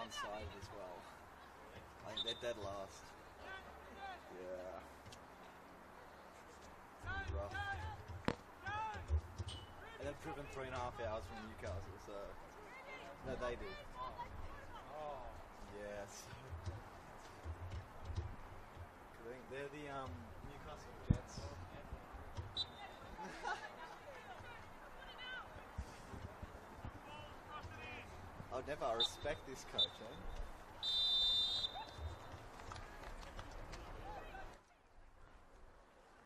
one-sided as well. I think they're dead last. Yeah. It's rough. And they've driven 3.5 hours from Newcastle, so... No, they did. Yes. I think they're the Newcastle Jets. I would never respect this coach, eh?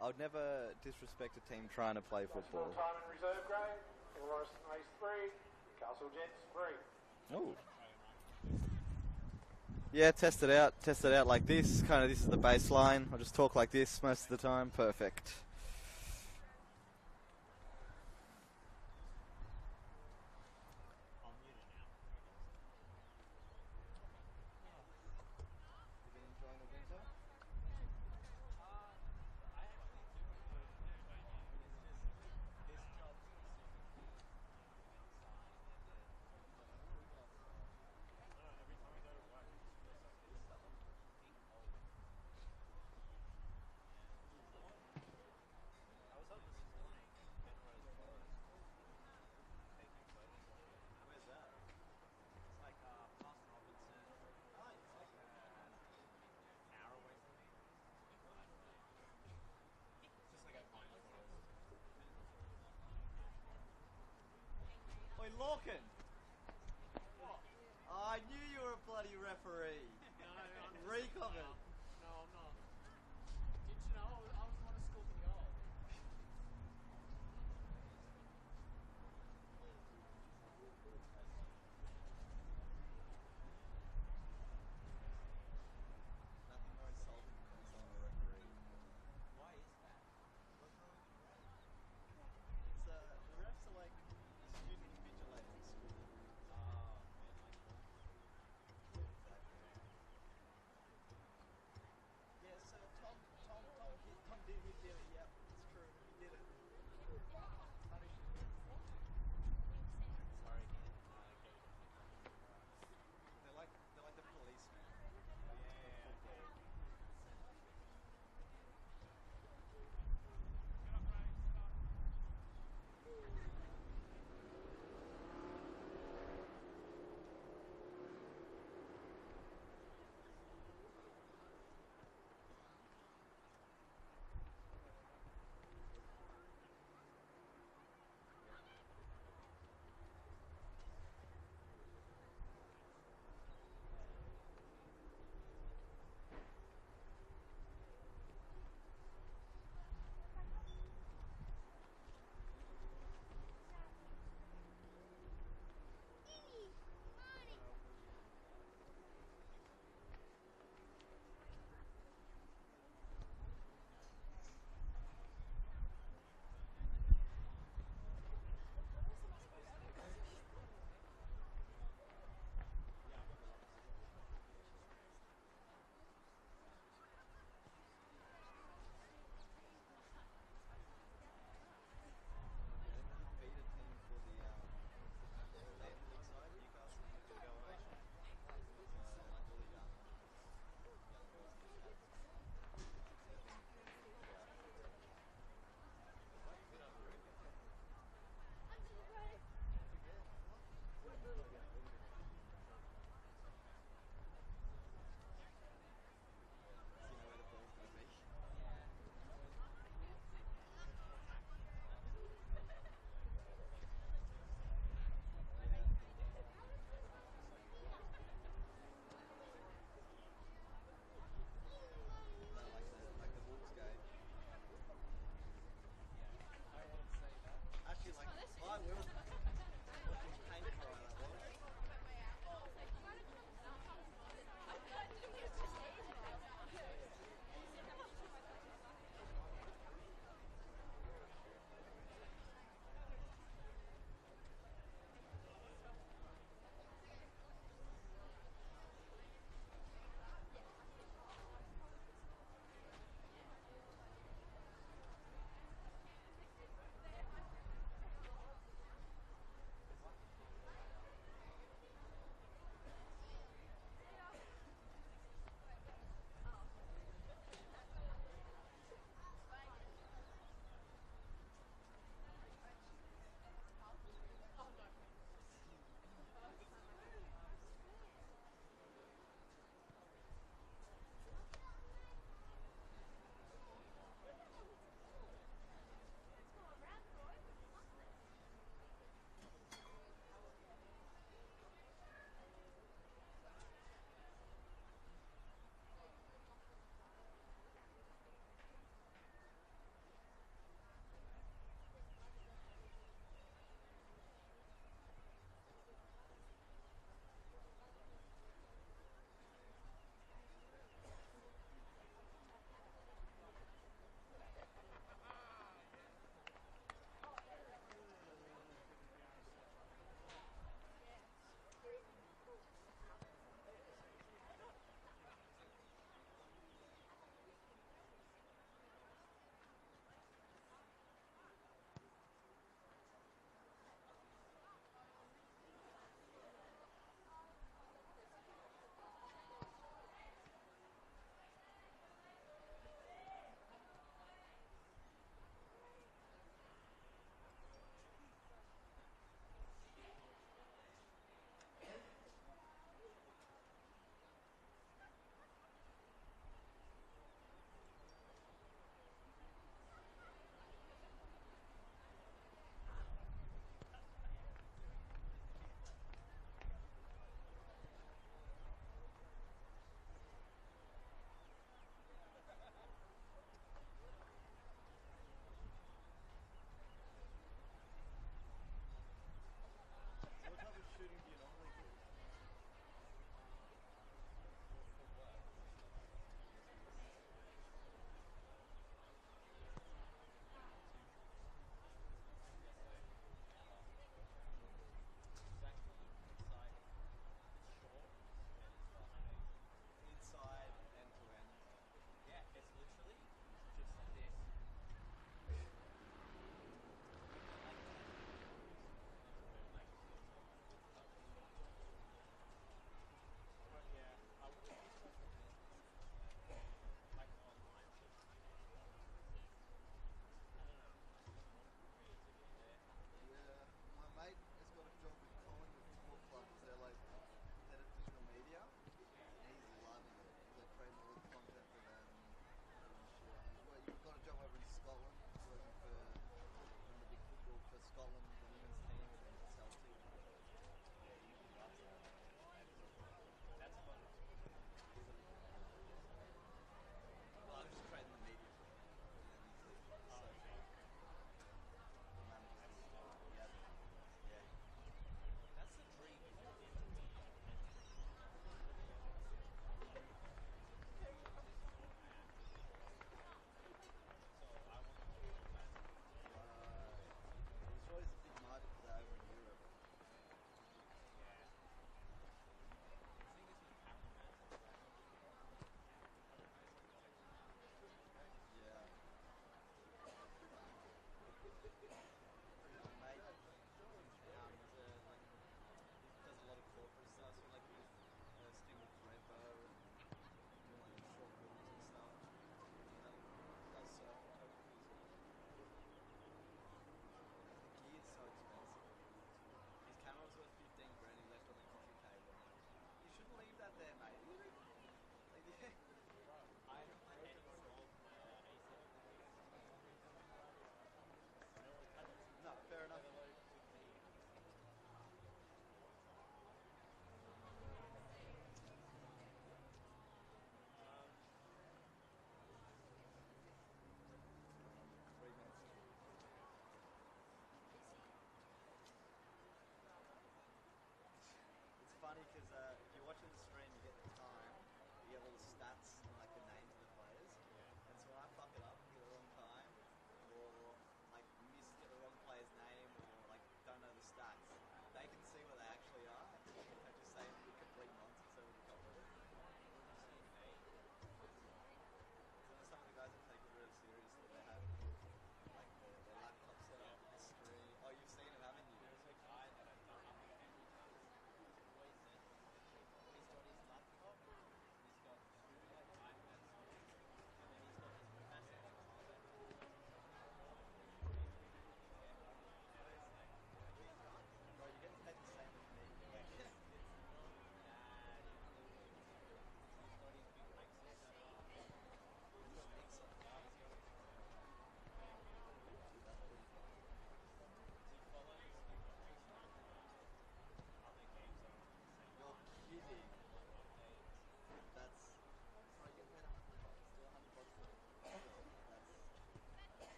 I would never disrespect a team trying to play football. Time in reserve grade. Illawarra Stingrays 3, Newcastle Jets 3. Oh. Yeah, test it out like this. This is the baseline. I'll just talk like this most of the time. Perfect. Lorcan! What? Oh, I knew you were a bloody referee. No, honestly, Reek of it. No, I'm not. Did you know I was the one who scored the goal? Nothing more insulting than calling someone a referee. Why is that? It's the refs are like student invigilators at school. Oh,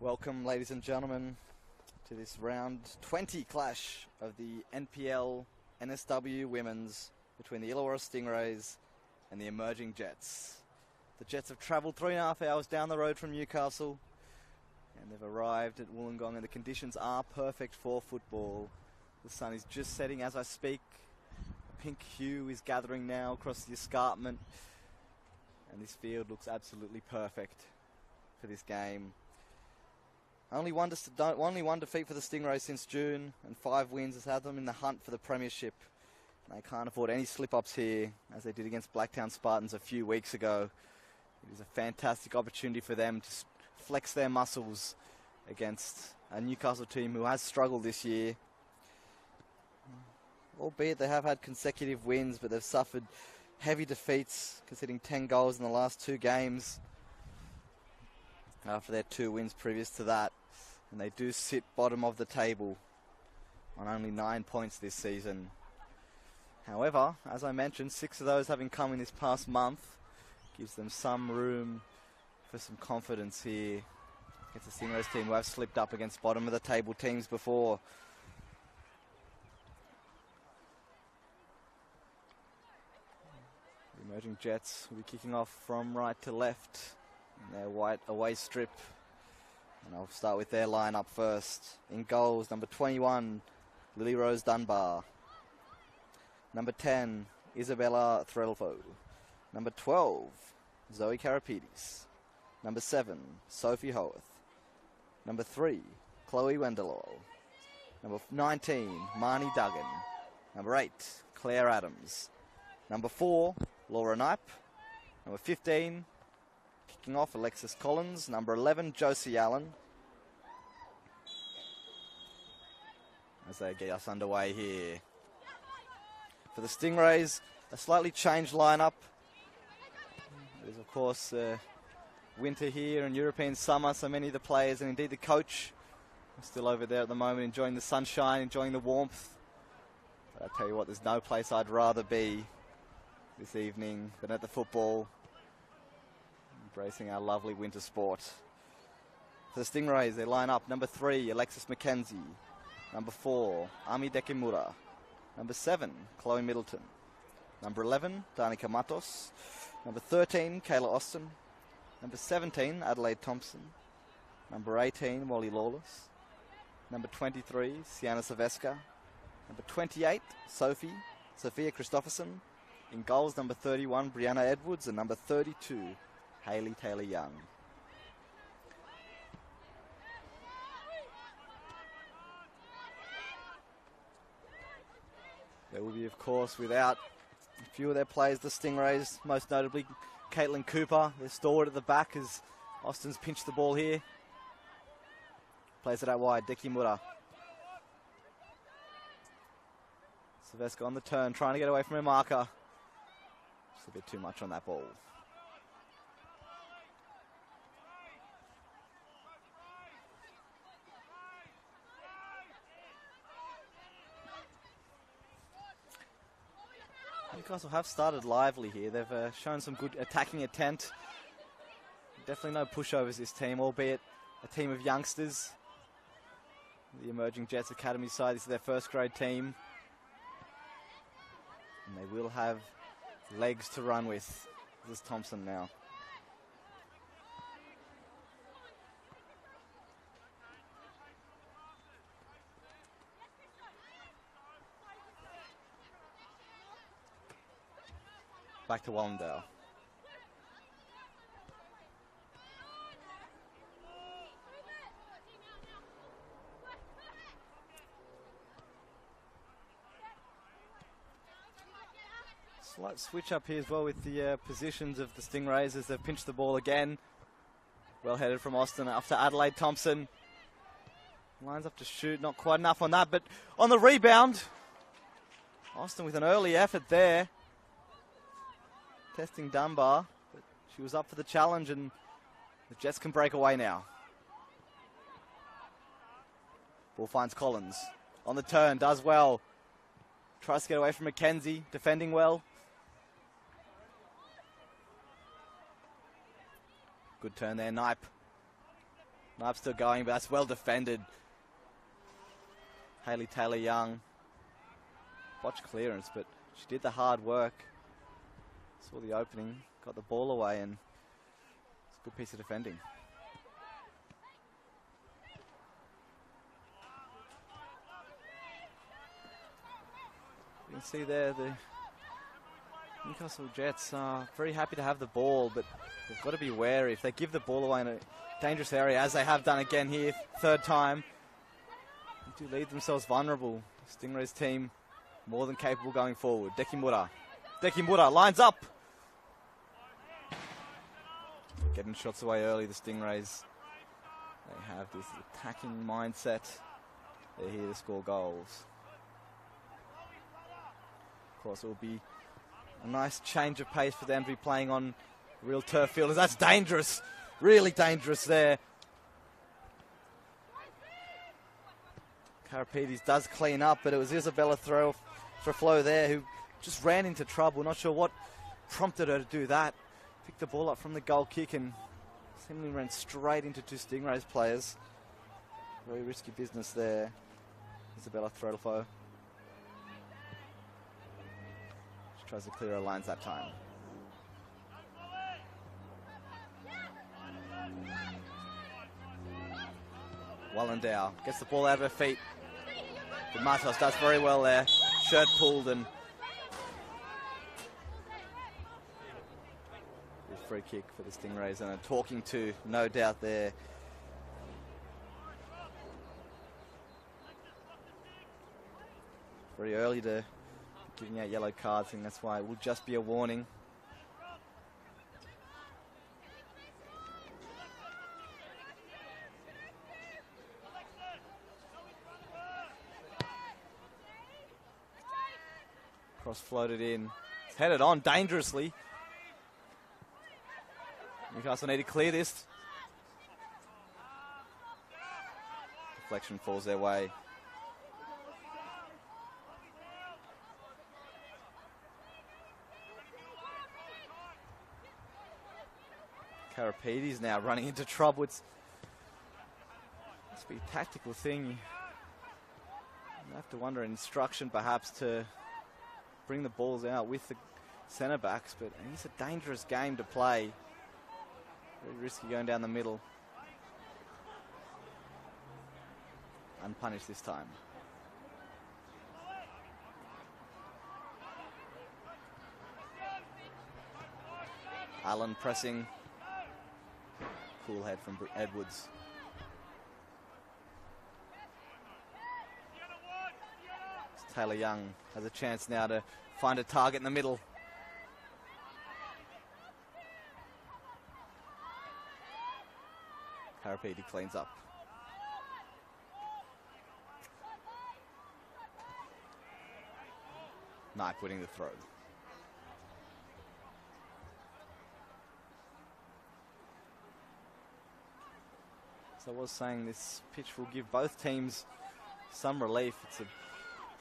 Welcome, ladies and gentlemen, to this round 20 clash of the NPL NSW Women's between the Illawarra Stingrays and the emerging Jets. The Jets have travelled 3.5 hours down the road from Newcastle and they've arrived at Wollongong, and the conditions are perfect for football. The sun is just setting as I speak. A pink hue is gathering now across the escarpment, and this field looks absolutely perfect for this game. Only one defeat for the Stingrays since June, and 5 wins has had them in the hunt for the premiership. They can't afford any slip-ups here, as they did against Blacktown Spartans a few weeks ago. It is a fantastic opportunity for them to flex their muscles against a Newcastle team who has struggled this year. Albeit they have had consecutive wins, but they've suffered heavy defeats, conceding 10 goals in the last 2 games after their 2 wins previous to that. And they do sit bottom of the table on only 9 points this season. However, as I mentioned, 6 of those having come in this past month gives them some room for some confidence here against the Stingrays team who have slipped up against bottom of the table teams before. The emerging Jets will be kicking off from right to left in their white away strip. And I'll start with their lineup first. In goals, number 21, Lily Rose Dunbar. Number 10, Isabella Threlfo. Number 12, Zoe Karapides. Number 7, Sophie Howarth. Number 3, Chloe Wendelol. Number 19, Marnie Duggan. Number 8, Claire Adams. Number 4, Laura Knipe. Number 15, kicking off, Alexis Collins. Number 11, Josie Allen. As they get us underway here. For the Stingrays, a slightly changed lineup. There's of course winter here and European summer, so many of the players and indeed the coach are still over there at the moment enjoying the sunshine, enjoying the warmth. But I tell you what, there's no place I'd rather be this evening than at the football, embracing our lovely winter sport. For the Stingrays, they line up number 3, Alexis McKenzie. Number 4, Ami Dekimura. Number 7, Chloe Middleton. Number 11, Danica Matos. Number 13, Kayla Austin. Number 17, Adelaide Thompson. Number 18, Molly Lawless. Number 23, Sienna Silvesca. Number 28, Sophia Christopherson. In goals, number 31, Brianna Edwards. And number 32, Hayley Taylor-Young. They will be, of course, without a few of their players, the Stingrays, most notably Caitlin Cooper, their stalwart at the back, as Austin's pinched the ball here. Plays it out wide, Dekimura. Silvesca on the turn, trying to get away from her marker. Just a bit too much on that ball. Newcastle have started lively here. They've shown some good attacking intent. Definitely no pushovers this team, albeit a team of youngsters. The emerging Jets Academy side, this is their first grade team. And they will have legs to run with. This is Thompson now. Back to Wallendale. Slight switch up here as well with the positions of the Stingrays as they've pinched the ball again. Well headed from Austin after Adelaide Thompson. Lines up to shoot, not quite enough on that, but on the rebound, Austin with an early effort there. Testing Dunbar, but she was up for the challenge and the Jets can break away now. Ball finds Collins. On the turn, does well. Tries to get away from McKenzie, defending well. Good turn there, Knipe. Knife still going, but that's well defended. Hayley Taylor-Young. Botched clearance, but she did the hard work. Saw the opening, got the ball away, and it's a good piece of defending. You can see there the Newcastle Jets are very happy to have the ball, but they've got to be wary. If they give the ball away in a dangerous area, as they have done again here, third time, they do leave themselves vulnerable. The Stingrays team more than capable going forward. Deki Mura lines up. Getting shots away early, the Stingrays. They have this attacking mindset. They're here to score goals. Of course, it will be a nice change of pace for them to be playing on real turf field. That's dangerous. Really dangerous there. Karapides does clean up, but it was Isabella Flow there who just ran into trouble. Not sure what prompted her to do that. Picked the ball up from the goal kick and seemingly ran straight into two Stingrays players. Very risky business there. Isabella Flow. She tries to clear her lines that time. Wallendow gets the ball out of her feet. But Matos does very well there. Shirt pulled and free kick for the Stingrays, and a talking to, no doubt there. Very early to giving out yellow cards, and that's why it will just be a warning. Cross floated in. It's headed on dangerously. Newcastle need to clear this. Deflection falls their way. Karapides now running into trouble. It's must be a tactical thing. You have to wonder, instruction perhaps to bring the balls out with the centre backs, but it's a dangerous game to play. Very risky going down the middle. Unpunished this time. Allen pressing. Cool head from Edwards. Taylor-Young has a chance now to find a target in the middle. Karapidi cleans up. Knife winning the throw. So I was saying this pitch will give both teams some relief. It's a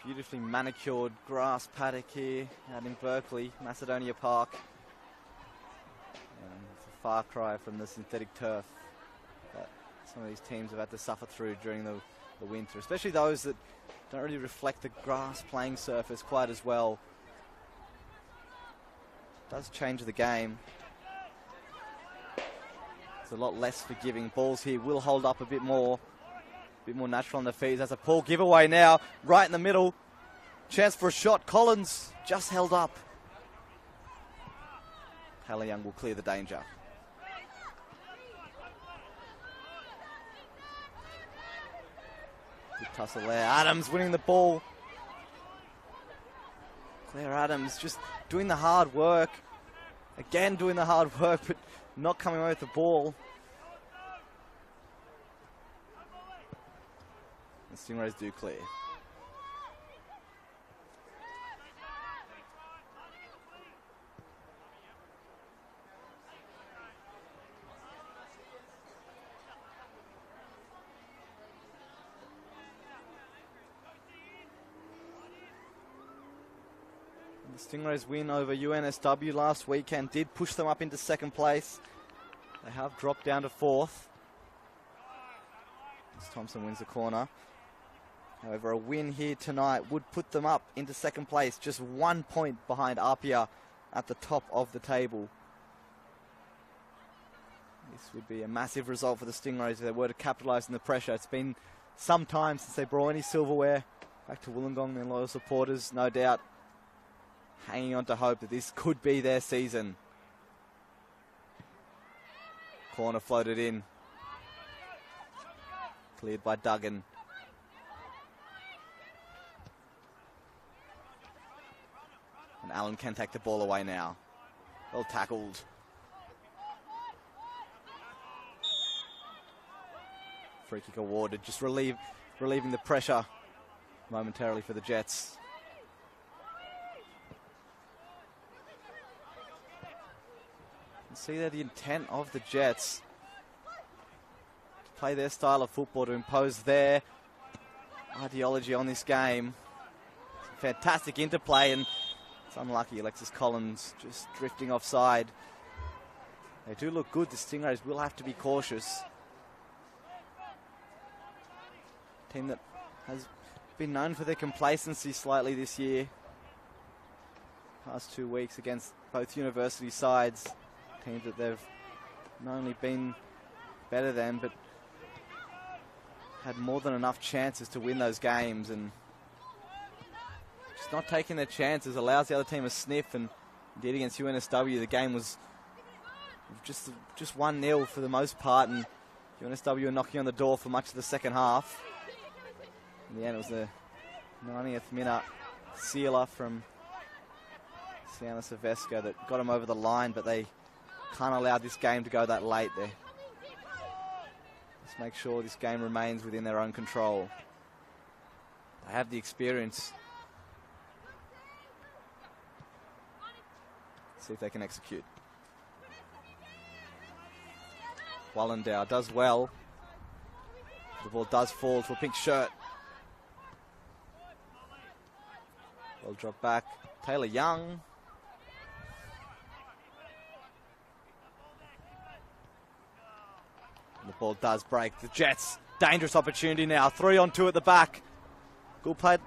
beautifully manicured grass paddock here out in Berkeley, Macedonia Park. And it's a far cry from the synthetic turf that some of these teams have had to suffer through during the winter, especially those that don't really reflect the grass playing surface quite as well. It does change the game. It's a lot less forgiving. Balls here will hold up a bit more natural on the feet. That's a poor giveaway now, right in the middle. Chance for a shot. Collins just held up. Taylor-Young will clear the danger. Good tussle there. Adams winning the ball. Claire Adams just doing the hard work. Again doing the hard work, but not coming away with the ball. The Stingrays do clear. The Stingrays win over UNSW last weekend did push them up into second place. They have dropped down to fourth. as Thompson wins the corner. However, a win here tonight would put them up into second place, just 1 point behind Apia at the top of the table. This would be a massive result for the Stingrays if they were to capitalise on the pressure. It's been some time since they brought any silverware back to Wollongong. Their loyal supporters, no doubt, hanging on to hope that this could be their season. Corner floated in. Cleared by Duggan. And Allen can take the ball away now. Well tackled. Free kick awarded, just relieving the pressure momentarily for the Jets. You can see there the intent of the Jets to play their style of football, to impose their ideology on this game. Fantastic interplay, and it's unlucky Alexis Collins just drifting offside. They do look good. The Stingrays will have to be cautious. Team that has been known for their complacency slightly this year. Past 2 weeks against both university sides. Teams that they've not only been better than, but had more than enough chances to win those games, and just not taking their chances allows the other team a sniff. And indeed against UNSW, the game was just 1-0 for the most part, and UNSW were knocking on the door for much of the second half. In the end, it was the 90th minute sealer from Sienna Silvesca that got them over the line, but they can't allow this game to go that late. Let's make sure this game remains within their own control. They have the experience. See if they can execute. Wallendow does well. The ball does fall to a pink shirt. Well dropped back. Taylor Young. And the ball does break. The Jets, dangerous opportunity now. 3-on-2 at the back. Good play.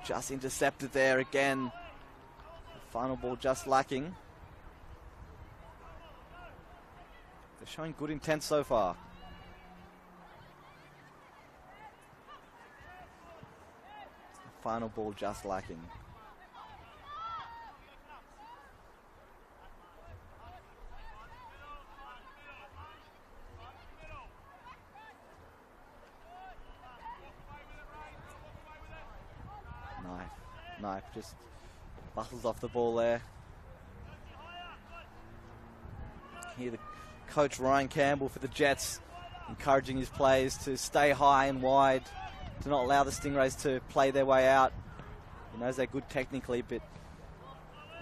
Just intercepted there again. The final ball just lacking. They're showing good intent so far. Final ball just lacking. Knife just bustles off the ball there. Here the coach Ryan Campbell for the Jets encouraging his players to stay high and wide, to not allow the Stingrays to play their way out. He knows they're good technically, but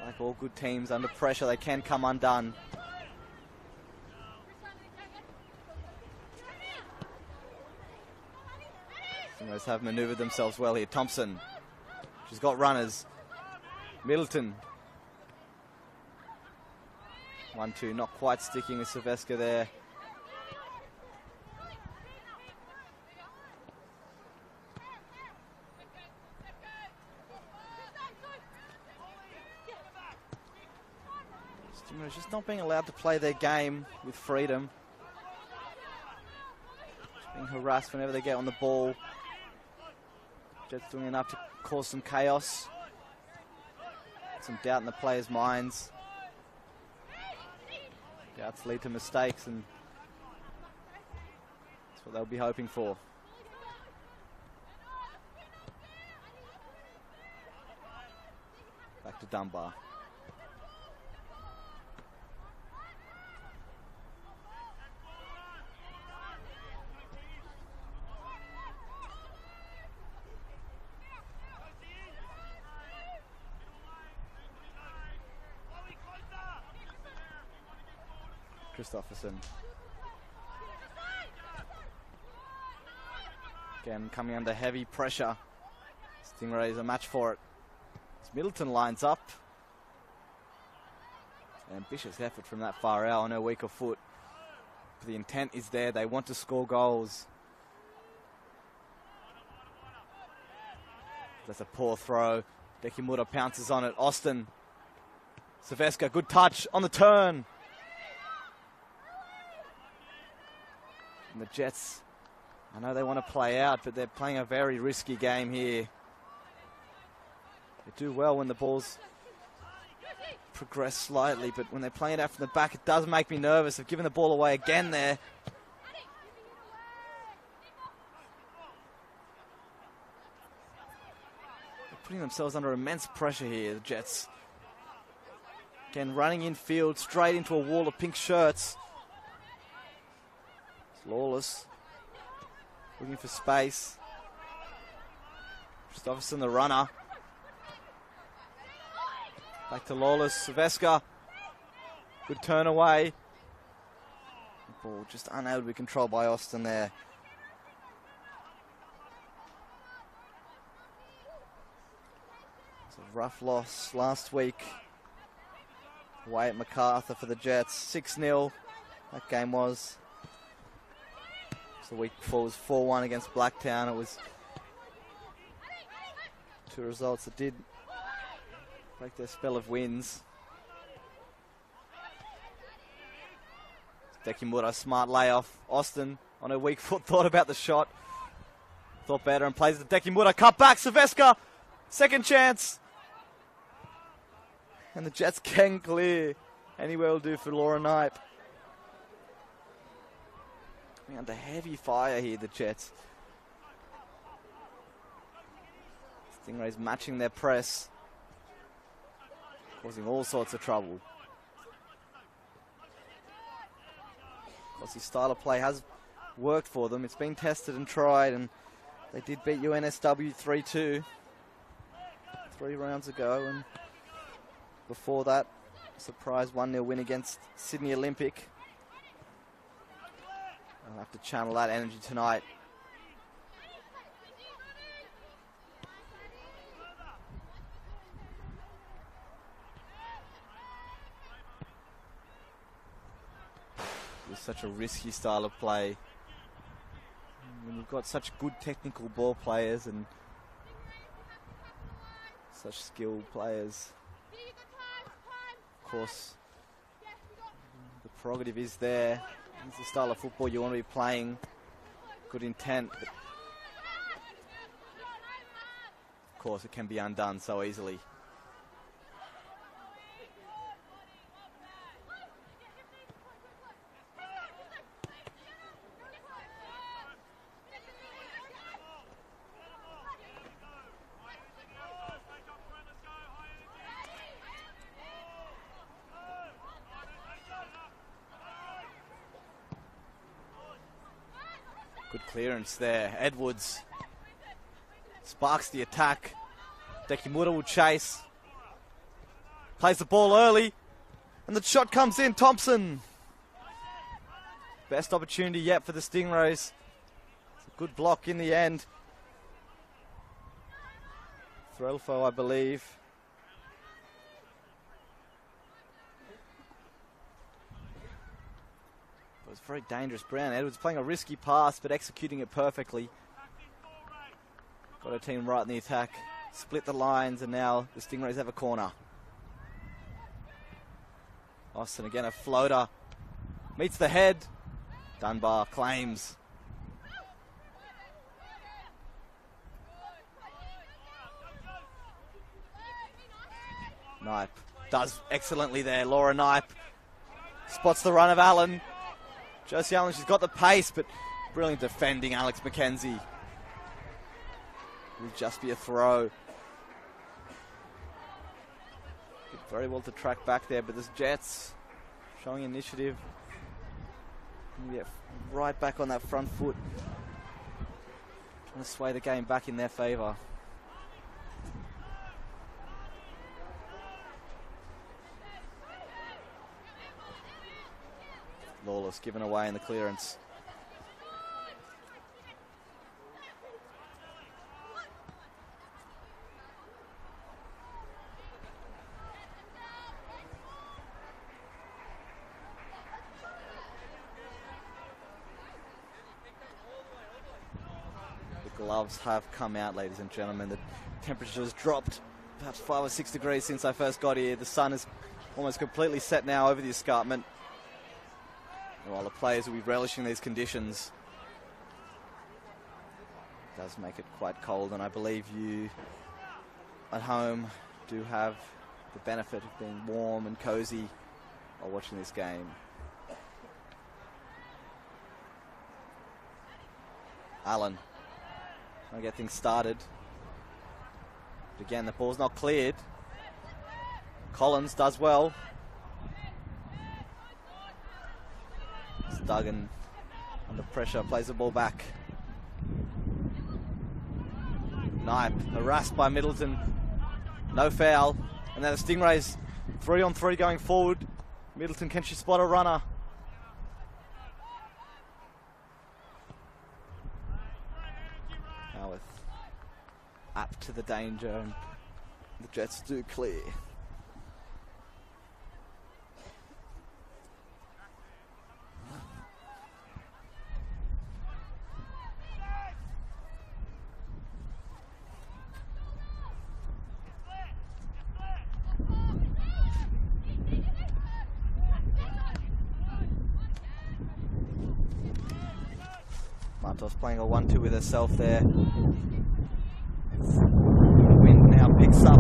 like all good teams, under pressure they can come undone. Stingrays have manoeuvred themselves well here. Thompson, she's got runners. Middleton. 1-2, not quite sticking with Silvesca there. Stingrays just not being allowed to play their game with freedom. Just being harassed whenever they get on the ball. Jets doing enough to cause some chaos. Some doubt in the players' minds. Doubts lead to mistakes, and that's what they'll be hoping for. Back to Dunbar. Christopherson. Again, coming under heavy pressure. Stingrays a match for it. As Middleton lines up. Ambitious effort from that far out on her weaker foot. The intent is there. They want to score goals. That's a poor throw. Dekimura pounces on it. Austin. Silvestre, good touch on the turn. And the Jets, I know they want to play out, but they're playing a very risky game here. They do well when the balls progress slightly, but when they're playing it out from the back, it does make me nervous. They've given the ball away again there. They're putting themselves under immense pressure here, the Jets. Again, running infield, straight into a wall of pink shirts. It's Lawless looking for space. Christopherson, the runner. Back to Lawless. Silvestre. Good turn away. The ball just unable to be controlled by Austin there. It's a rough loss last week. Away at MacArthur for the Jets. 6-0. That game was. So the week before was 4-1 against Blacktown. It was two results that did break their spell of wins. Dekimura, smart layoff. Austin on her weak foot thought about the shot. Thought better and plays the Dekimura. Cut back. Silvestre. Second chance. And the Jets can clear. Anywhere will do for Laura Knipe. Coming under heavy fire here, the Jets. Stingrays matching their press. Causing all sorts of trouble. Of course, his style of play has worked for them. It's been tested and tried, and they did beat NSW 3-2 3 rounds ago, and before that, surprise 1-0 win against Sydney Olympic. I'll have to channel that energy tonight. It's such a risky style of play. When you've got such good technical ball players and such skilled players. Of course, the prerogative is there. It's the style of football you want to be playing. Good intent. But of course, it can be undone so easily. Good clearance there. Edwards sparks the attack. Dekimura will chase. Plays the ball early. And the shot comes in. Thompson. Best opportunity yet for the Stingrays. It's a good block in the end. Threlfo, I believe. It was very dangerous. Brown Edwards playing a risky pass, but executing it perfectly. Got her team right in the attack. Split the lines, and now the Stingrays have a corner. Austin again, a floater. Meets the head. Dunbar claims. Knipe does excellently there. Laura Knipe spots the run of Allen. Josie Allen, she's got the pace, but brilliant defending, Alex McKenzie. Will just be a throw. Did very well to track back there, but this Jets showing initiative. Yeah, right back on that front foot. Trying to sway the game back in their favour. Lawless given away in the clearance. gloves have come out, ladies and gentlemen. The temperature has dropped perhaps 5 or 6 degrees since I first got here. The sun is almost completely set now over the escarpment. And while the players will be relishing these conditions, it does make it quite cold, and I believe you at home do have the benefit of being warm and cozy while watching this game. Allen trying to get things started. But again, the ball's not cleared. Collins does well. It's Duggan under pressure, plays the ball back. Knipe harassed by Middleton. No foul. And then the Stingrays 3-on-3 going forward. Middleton, can she spot a runner? Now with apt to the danger, and the Jets do clear. Martos playing a 1-2 with herself there. The wind now picks up.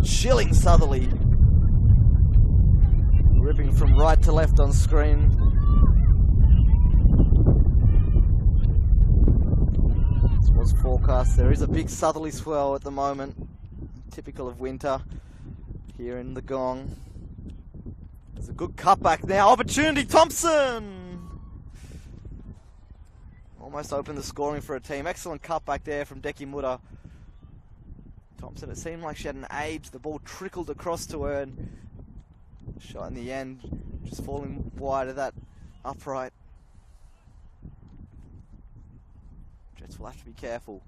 Chilling southerly. Ripping from right to left on screen. This was forecast. There is a big southerly swell at the moment. Typical of winter here in the Gong. There's a good cutback now. Opportunity, Thompson! Almost opened the scoring for a team. Excellent cutback there from Deki Muda. Thompson, it seemed like she had an age. The ball trickled across to her and shot in the end, just falling wide of that upright. Jets will have to be careful.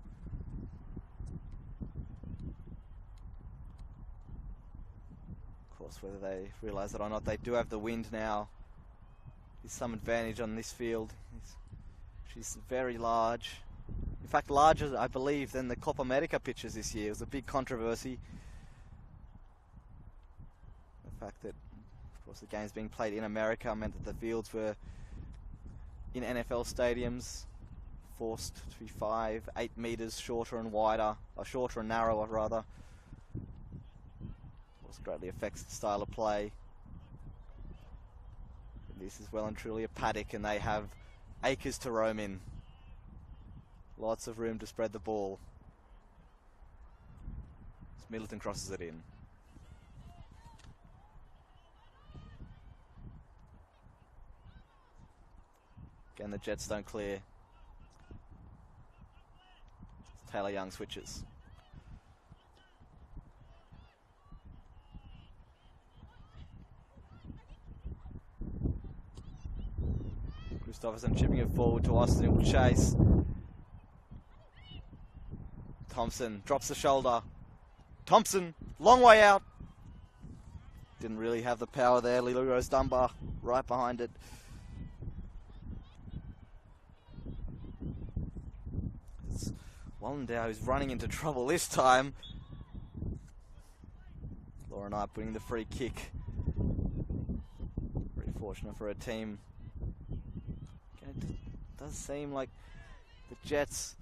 Of course, whether they realise it or not, they do have the wind now. There's some advantage on this field. She's very large. In fact, larger, I believe, than the Copa America pitches this year. It was a big controversy. The fact that, of course, the games being played in America meant that the fields were in NFL stadiums, forced to be 5, 8 meters shorter and wider, or shorter and narrower, rather. Of course, greatly affects the style of play. This is well and truly a paddock, and they have acres to roam in. Lots of room to spread the ball. As Middleton crosses it in. Again, the Jets don't clear. Taylor Young switches. Christopherson chipping it forward to Austin, who will chase. Thompson drops the shoulder. Thompson, long way out. Didn't really have the power there. Lily Rose Dunbar right behind it. It's Wallendow who's running into trouble this time. Laura Knight putting the free kick. Very fortunate for her team. It does seem like the Jets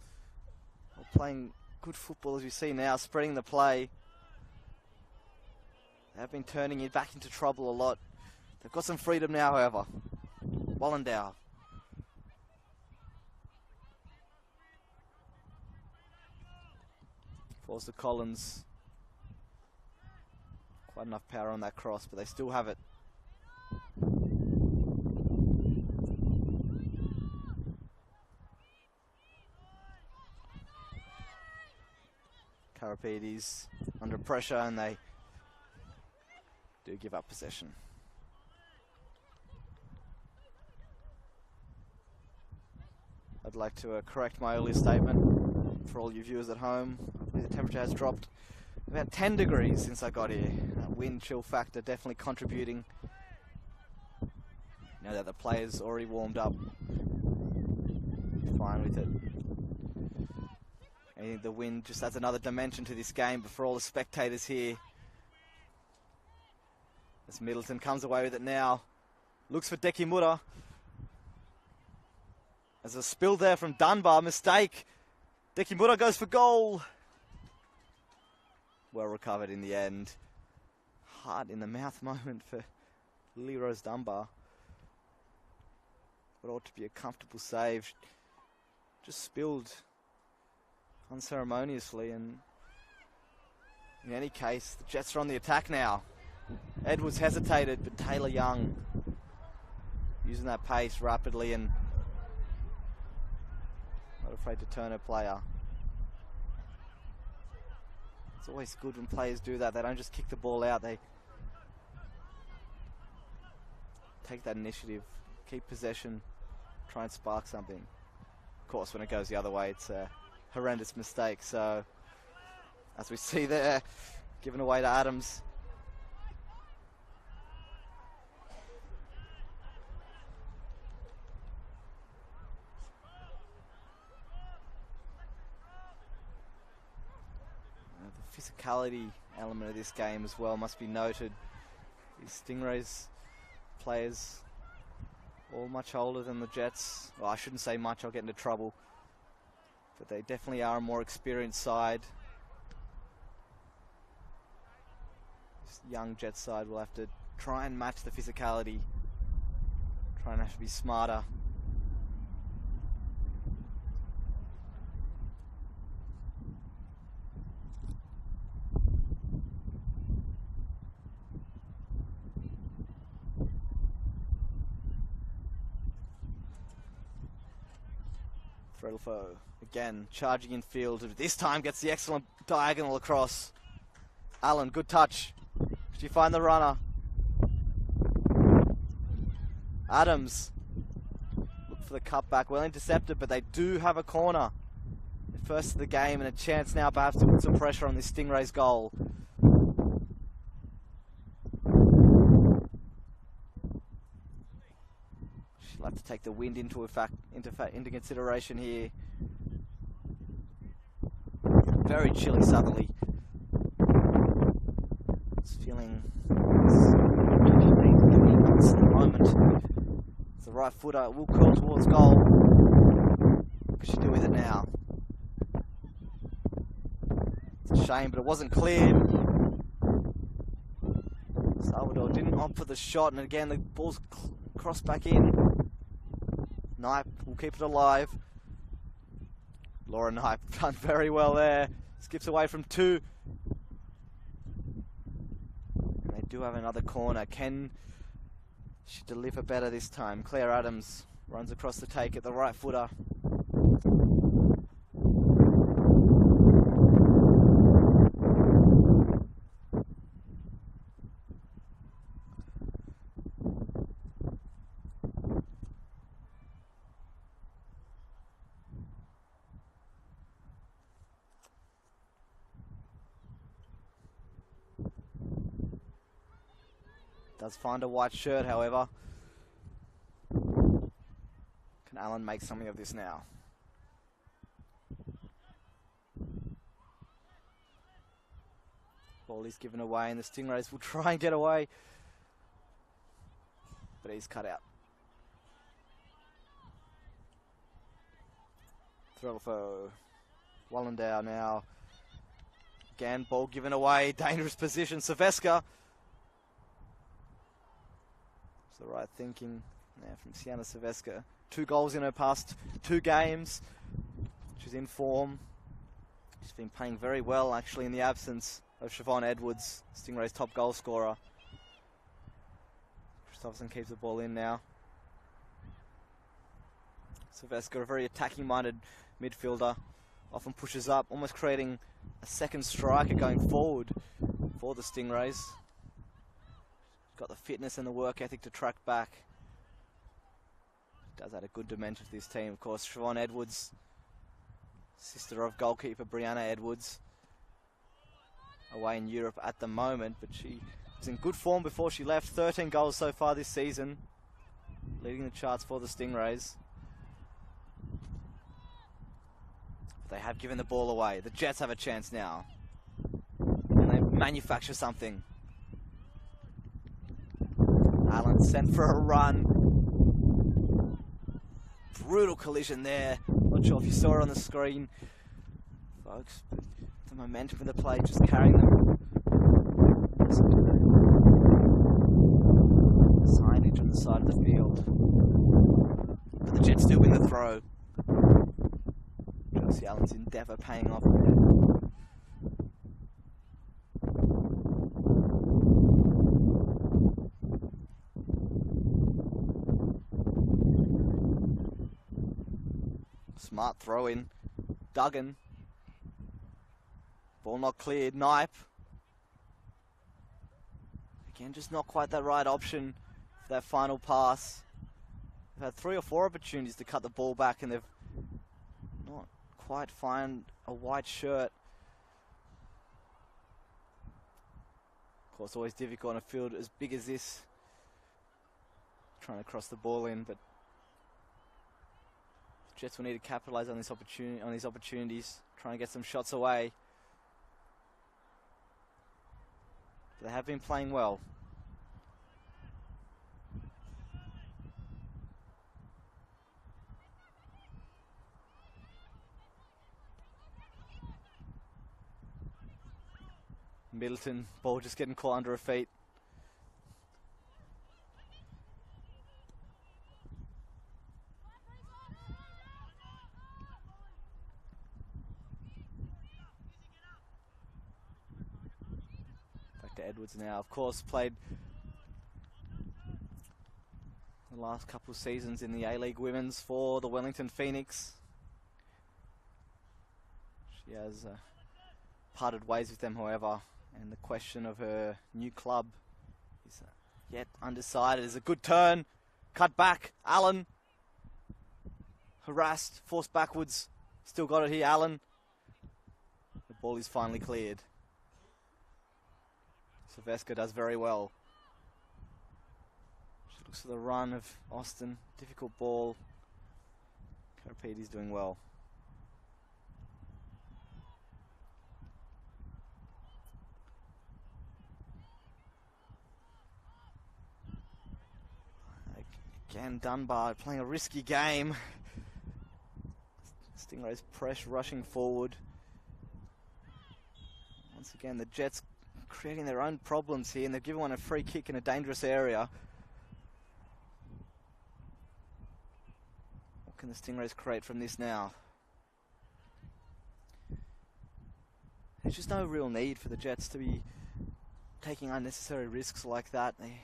are playing good football, as we see now, spreading the play. They've been turning it back into trouble a lot. They've got some freedom now, however. Wallendow. Falls to Collins. Quite enough power on that cross, but they still have it. Karapides under pressure, and they do give up possession. I'd like to correct my earlier statement for all you viewers at home. The temperature has dropped about 10 degrees since I got here. Wind chill factor definitely contributing. Now that the players already warmed up, fine with it. I think the wind just adds another dimension to this game, but for all the spectators here, as Middleton comes away with it now, looks for Dekimura. There's a spill there from Dunbar, mistake. Dekimura goes for goal. Well recovered in the end. Heart in the mouth moment for Lily Rose Dunbar. What ought to be a comfortable save. Just spilled unceremoniously, and in any case, the Jets are on the attack now. Edwards hesitated, but Taylor Young using that pace rapidly and not afraid to turn her player. It's always good when players do that. They don't just kick the ball out. They take that initiative, keep possession, try and spark something. Of course, when it goes the other way, it's a horrendous mistake. So, as we see there, given away to Adams. The physicality element of this game as well must be noted. These Stingrays players all much older than the Jets. Well, I shouldn't say much, I'll get into trouble. But they definitely are a more experienced side. This young Jets side will have to try and match the physicality. Try and have to be smarter. Threadlefo again charging in field. This time gets the excellent diagonal across. Allen, good touch. Did you find the runner? Adams look for the cutback. Well intercepted, but they do have a corner. First of the game and a chance now perhaps to put some pressure on this Stingrays goal. She'll have to take the wind into consideration here. Very chilly southerly. It's feeling at the moment. It's the right footer. It will curl towards goal. What can she do with it now? It's a shame, but it wasn't cleared. Salvador didn't opt for the shot, and again the ball's crossed back in. Knipe will keep it alive. Laura Knipe done very well there. Skips away from two. And they do have another corner. Can she deliver better this time? Claire Adams runs across the take at the right footer. Does find a white shirt, however. Can Allen make something of this now? Ball is given away and the Stingrays will try and get away. But he's cut out. Throw for Wallendow now. Again, ball given away. Dangerous position. Silvesca. The right thinking now from Sienna Silvesca. 2 goals in her past 2 games. She's in form. She's been playing very well actually in the absence of Siobhan Edwards, Stingray's top goal scorer. Christopherson keeps the ball in now. Silvesca, a very attacking minded midfielder, often pushes up, almost creating a second striker going forward for the Stingrays. Got the fitness and the work ethic to track back. Does add a good dimension to this team. Of course, Siobhan Edwards, sister of goalkeeper Brianna Edwards, away in Europe at the moment, but she was in good form before she left. 13 goals so far this season, leading the charts for the Stingrays. They have given the ball away. The Jets have a chance now. Can they manufacture something? Allen sent for a run. Brutal collision there. Not sure if you saw it on the screen, folks, but the momentum of the play just carrying them. Signage on the side of the field. But the Jets still win the throw. Josie Allen's endeavour paying off there. Smart throw in. Duggan. Ball not cleared. Knipe. Again, just not quite that right option for that final pass. They've had 3 or 4 opportunities to cut the ball back and they've not quite found a white shirt. Of course, always difficult on a field as big as this. Trying to cross the ball in, but Jets will need to capitalise on this opportunity, on these opportunities, trying to get some shots away. But they have been playing well. Middleton, ball just getting caught under her feet. Back to Edwards now. Of course, played the last couple of seasons in the A-League Women's for the Wellington Phoenix. She has parted ways with them, however, and the question of her new club is yet undecided. It's a good turn, cut back, Allen, harassed, forced backwards, still got it here, Allen. The ball is finally cleared. Sylvester does very well. She looks for the run of Austin, difficult ball. Carapeti's doing well. Again, Dunbar playing a risky game. Stingrays press rushing forward. Once again, the Jets creating their own problems here, and they've given one a free kick in a dangerous area. What can the Stingrays create from this now? There's just no real need for the Jets to be taking unnecessary risks like that. They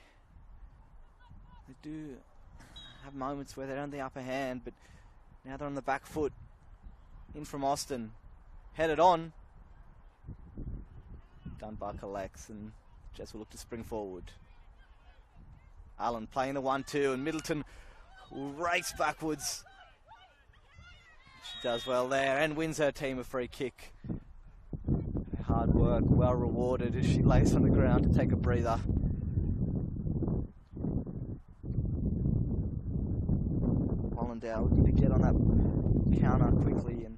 do have moments where they're on the upper hand, but now they're on the back foot. In from Austin, headed on. Dunbar collects and Jets will look to spring forward. Allen playing the 1-2 and Middleton rakes backwards. She does well there and wins her team a free kick. Hard work, well rewarded as she lays on the ground to take a breather. Wallendale looking to get on that counter quickly, and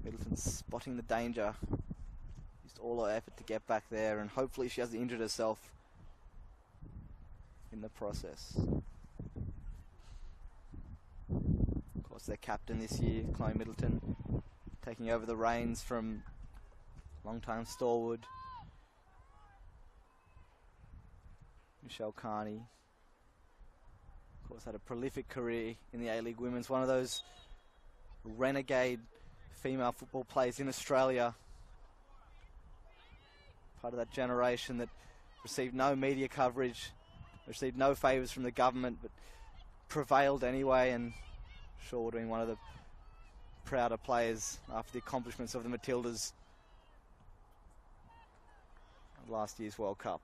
Middleton spotting the danger. Used all her effort to get back there, and hopefully she hasn't injured herself in the process. Of course, their captain this year, Chloe Middleton, taking over the reins from long-time stalwart Michelle Carney. Of course, had a prolific career in the A-League Women's, one of those renegade female football players in Australia. Part of that generation that received no media coverage, received no favours from the government, but prevailed anyway, and sure being one of the prouder players after the accomplishments of the Matildas of last year's World Cup.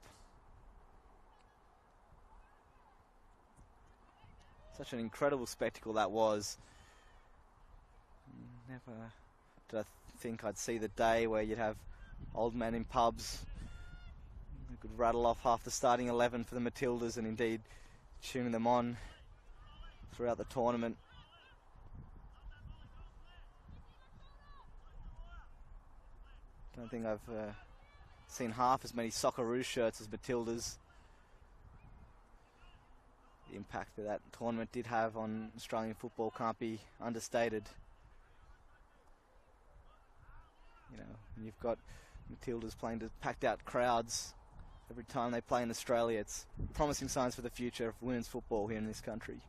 Such an incredible spectacle that was. Never did I think I'd see the day where you'd have old men in pubs who could rattle off half the starting 11 for the Matildas, and indeed tuning them on throughout the tournament. don't think I've seen half as many Socceroos shirts as Matilda's. The impact that tournament did have on Australian football can't be understated. You know, when you've got Matilda's playing to packed out crowds every time they play in Australia, it's promising signs for the future of women's football here in this country.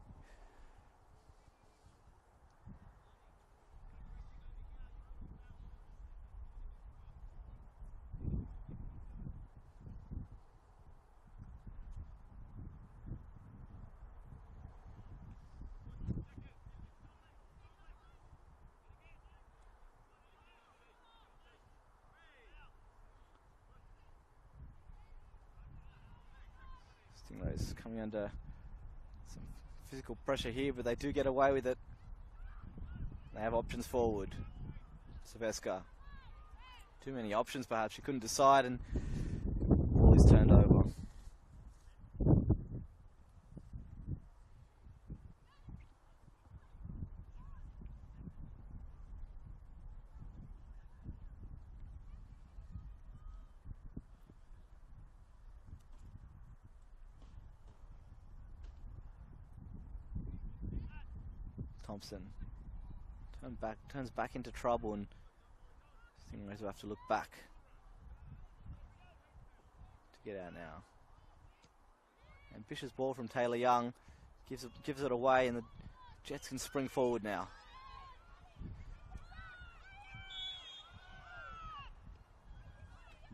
Stingrays coming under some physical pressure here, but they do get away with it. They have options forward. Silvesca. Too many options perhaps. She couldn't decide and ball is turned over. Thompson turns back into trouble, and Stingrays will have to look back to get out now. Ambitious ball from Taylor Young, gives it away, and the Jets can spring forward now.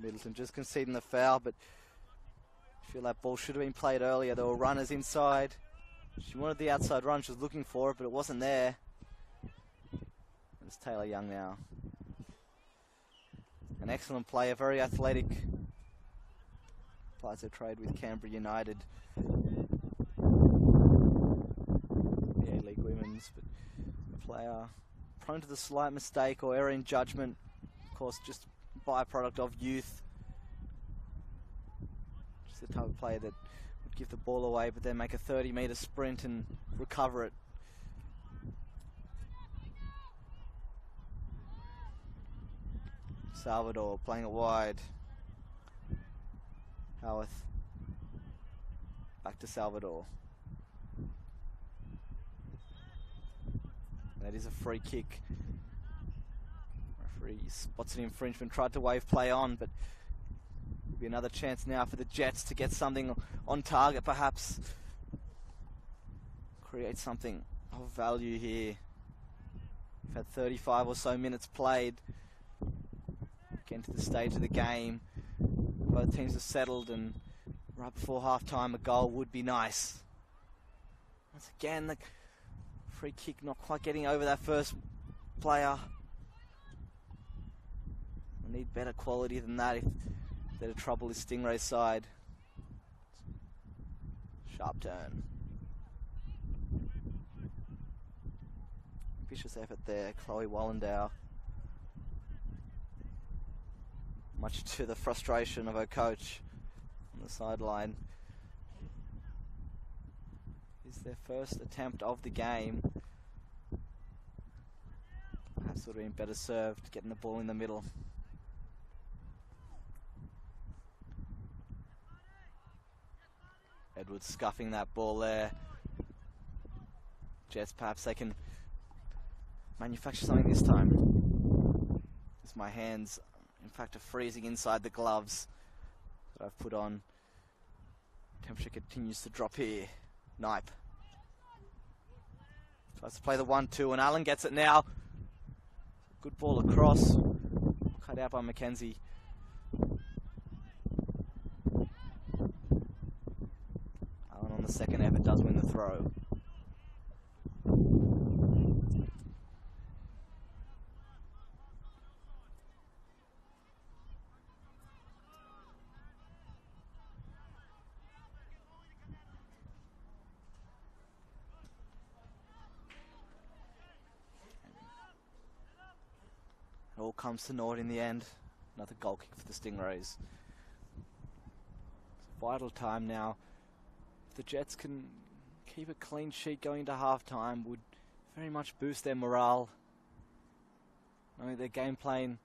Middleton just conceding the foul, but I feel that ball should have been played earlier. There were runners inside. She wanted the outside run, she was looking for it, but it wasn't there. It's Taylor Young now. An excellent player, very athletic. Applies her trade with Canberra United. The A-League Women's, but a player prone to the slight mistake or error in judgment. Of course, just byproduct of youth. Just the type of player that give the ball away but then make a 30-metre sprint and recover it. Salvador playing it wide. Howarth. Back to Salvador. That is a free kick. Referee spots an infringement, tried to wave play on, but be another chance now for the Jets to get something on target, perhaps create something of value here. We've had 35 or so minutes played. Getting to the stage of the game, both teams are settled, and right before half-time a goal would be nice. Once again, the free kick not quite getting over that first player. We need better quality than that if they're the trouble is Stingray's side. Sharp turn. Vicious effort there, Chloe Wallendow. Much to the frustration of her coach on the sideline. Is their first attempt of the game. Perhaps would have been better served getting the ball in the middle. Edwards scuffing that ball there. Jets, perhaps they can manufacture something this time. As my hands, in fact, are freezing inside the gloves that I've put on. Temperature continues to drop here. Knipe tries to play the 1-2, and Allen gets it now. Good ball across. Cut out by Mackenzie. On the second effort does win the throw. It all comes to naught in the end. Another goal kick for the Stingrays. It's a vital time now. The Jets can keep a clean sheet going to half-time would very much boost their morale. I mean, their game plan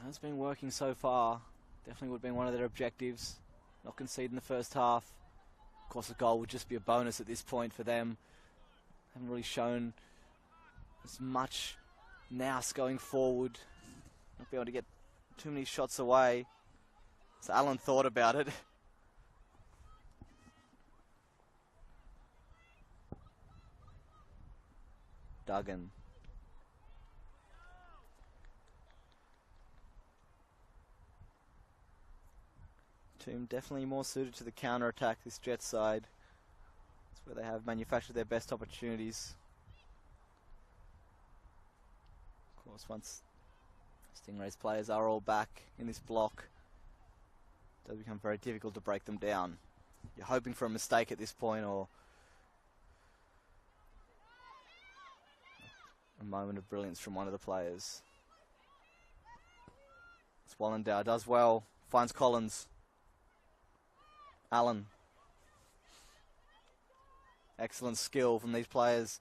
Has been working so far. Definitely would have been one of their objectives. Not concede in the first half. Of course, a goal would just be a bonus at this point for them. Haven't really shown as much nous going forward. Not be able to get too many shots away. So Alan thought about it. Duggan. Team definitely more suited to the counter-attack, this Jets side. That's where they have manufactured their best opportunities. Of course, once Stingrays players are all back in this block, it does become very difficult to break them down. You're hoping for a mistake at this point, or a moment of brilliance from one of the players. Swallendow does well, finds Collins. Allen. Excellent skill from these players.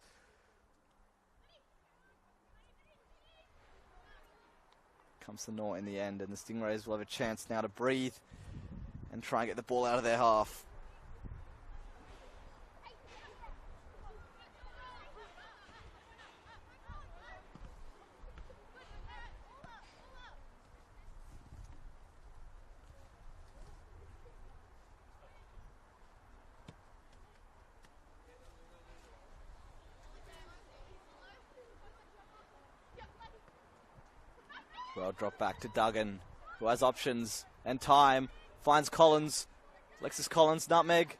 Comes to naught in the end, and the Stingrays will have a chance now to breathe and try and get the ball out of their half. Well, drop back to Duggan, who has options and time. Finds Collins. Alexis Collins, nutmeg.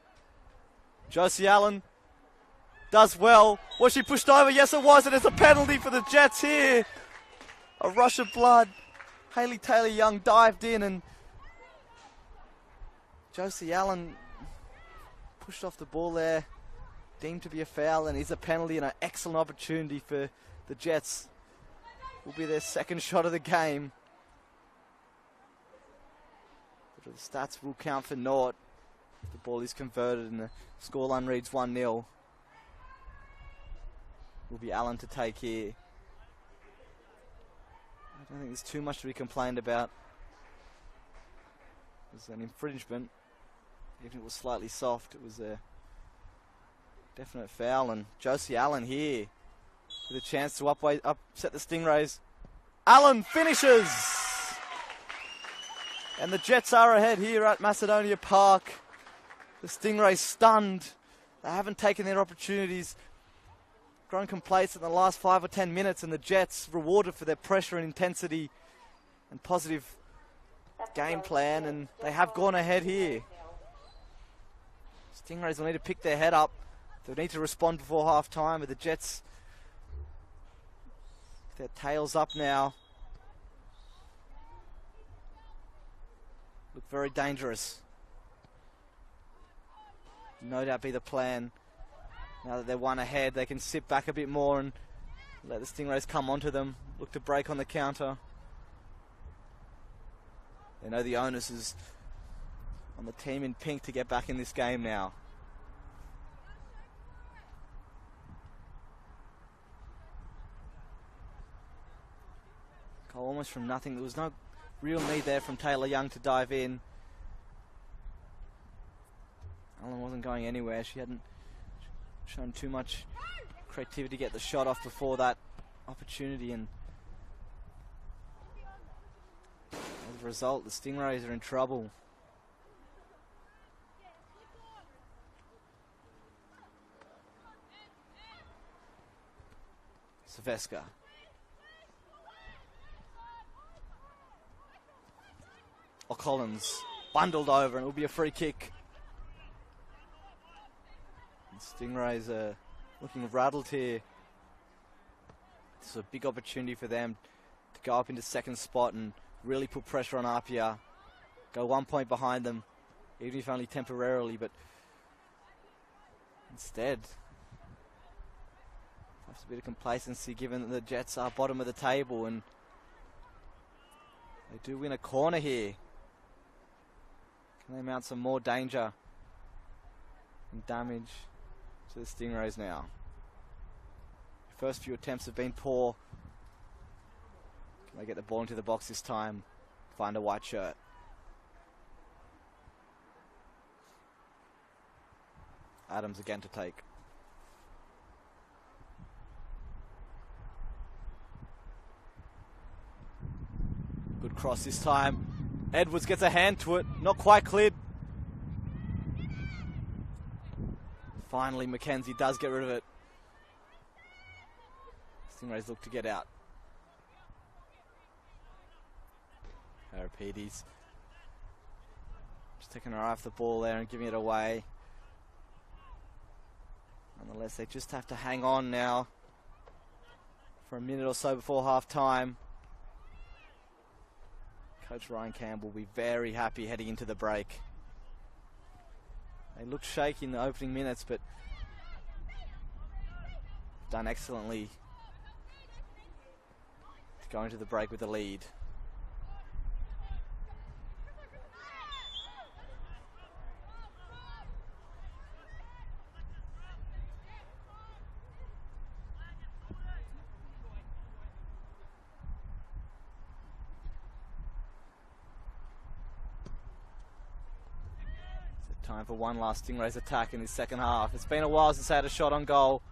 Josie Allen does well. Was she pushed over? Yes, it was. And it's a penalty for the Jets here. A rush of blood. Hayley Taylor-Young dived in, and Josie Allen pushed off the ball there. Deemed to be a foul, and is a penalty and an excellent opportunity for the Jets. Will be their second shot of the game. But the stats will count for naught. The ball is converted and the scoreline reads 1-0. Will be Allen to take here. I don't think there's too much to be complained about. It was an infringement. Even if it was slightly soft, it was a definite foul. And Josie Allen here with a chance to upset the Stingrays. Allen finishes! And the Jets are ahead here at Macedonia Park. The Stingrays stunned. They haven't taken their opportunities. Grown complacent in the last 5 or 10 minutes, and the Jets rewarded for their pressure and intensity and positive game plan, and they have gone ahead here. Stingrays will need to pick their head up. They'll need to respond before half time, but the Jets, their tails up now, look very dangerous. No doubt be the plan. Now that they're one ahead, they can sit back a bit more and let the Stingrays come onto them. Look to break on the counter. They know the onus is on the team in pink to get back in this game now. Goal almost from nothing. There was no real need there from Taylor-Young to dive in. Allen wasn't going anywhere. She hadn't shown too much creativity to get the shot off before that opportunity, and as a result, the Stingrays are in trouble. Sylvester. Collins bundled over, and it will be a free kick. And Stingrays are looking rattled here. This is a big opportunity for them to go up into second spot and really put pressure on Apia. Go 1 point behind them, even if only temporarily, but instead, perhaps a bit of complacency given that the Jets are bottom of the table, and they do win a corner here. Can they mount some more danger and damage to the Stingrays now? The first few attempts have been poor. They get the ball into the box this time. Find a white shirt. Adams again to take. Good cross this time. Edwards gets a hand to it. Not quite cleared. Finally, Mackenzie does get rid of it. Stingrays look to get out. Aripides just taking her eye off the ball there and giving it away. Nonetheless, they just have to hang on now for a minute or so before half time. Coach Ryan Campbell will be very happy heading into the break. They looked shaky in the opening minutes, but done excellently to go into the break with the lead. Time for one last Stingrays attack in this second half. It's been a while since they had a shot on goal.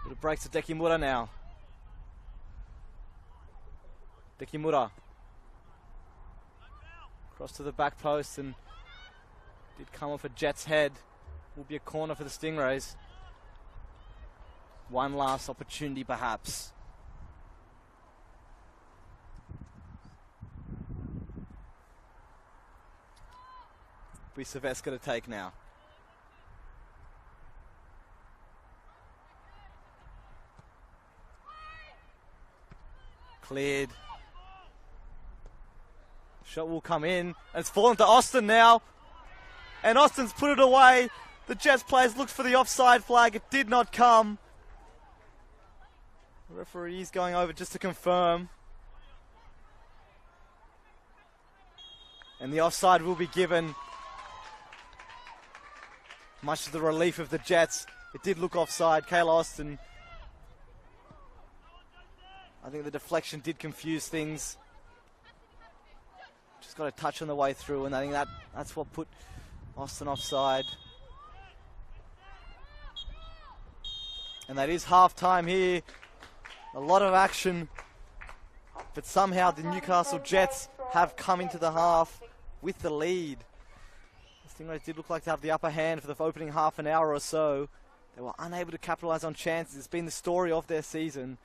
But it breaks to Dekimura now. Dekimura. Cross to the back post and did come off a Jet's head. Will be a corner for the Stingrays. One last opportunity perhaps. Savesca to take now. Cleared. Shot will come in. And it's fallen to Austin now. And Austin's put it away. The Jets players looked for the offside flag. It did not come. The referee is going over just to confirm. And the offside will be given. Much to the relief of the Jets, it did look offside. Kayla Austin, I think the deflection did confuse things. Just got a touch on the way through, and I think that's what put Austin offside. And that is half-time here. A lot of action, but somehow the Newcastle Jets have come into the half with the lead. Stingrays did look like to have the upper hand for the opening half an hour or so. They were unable to capitalise on chances. It's been the story of their season.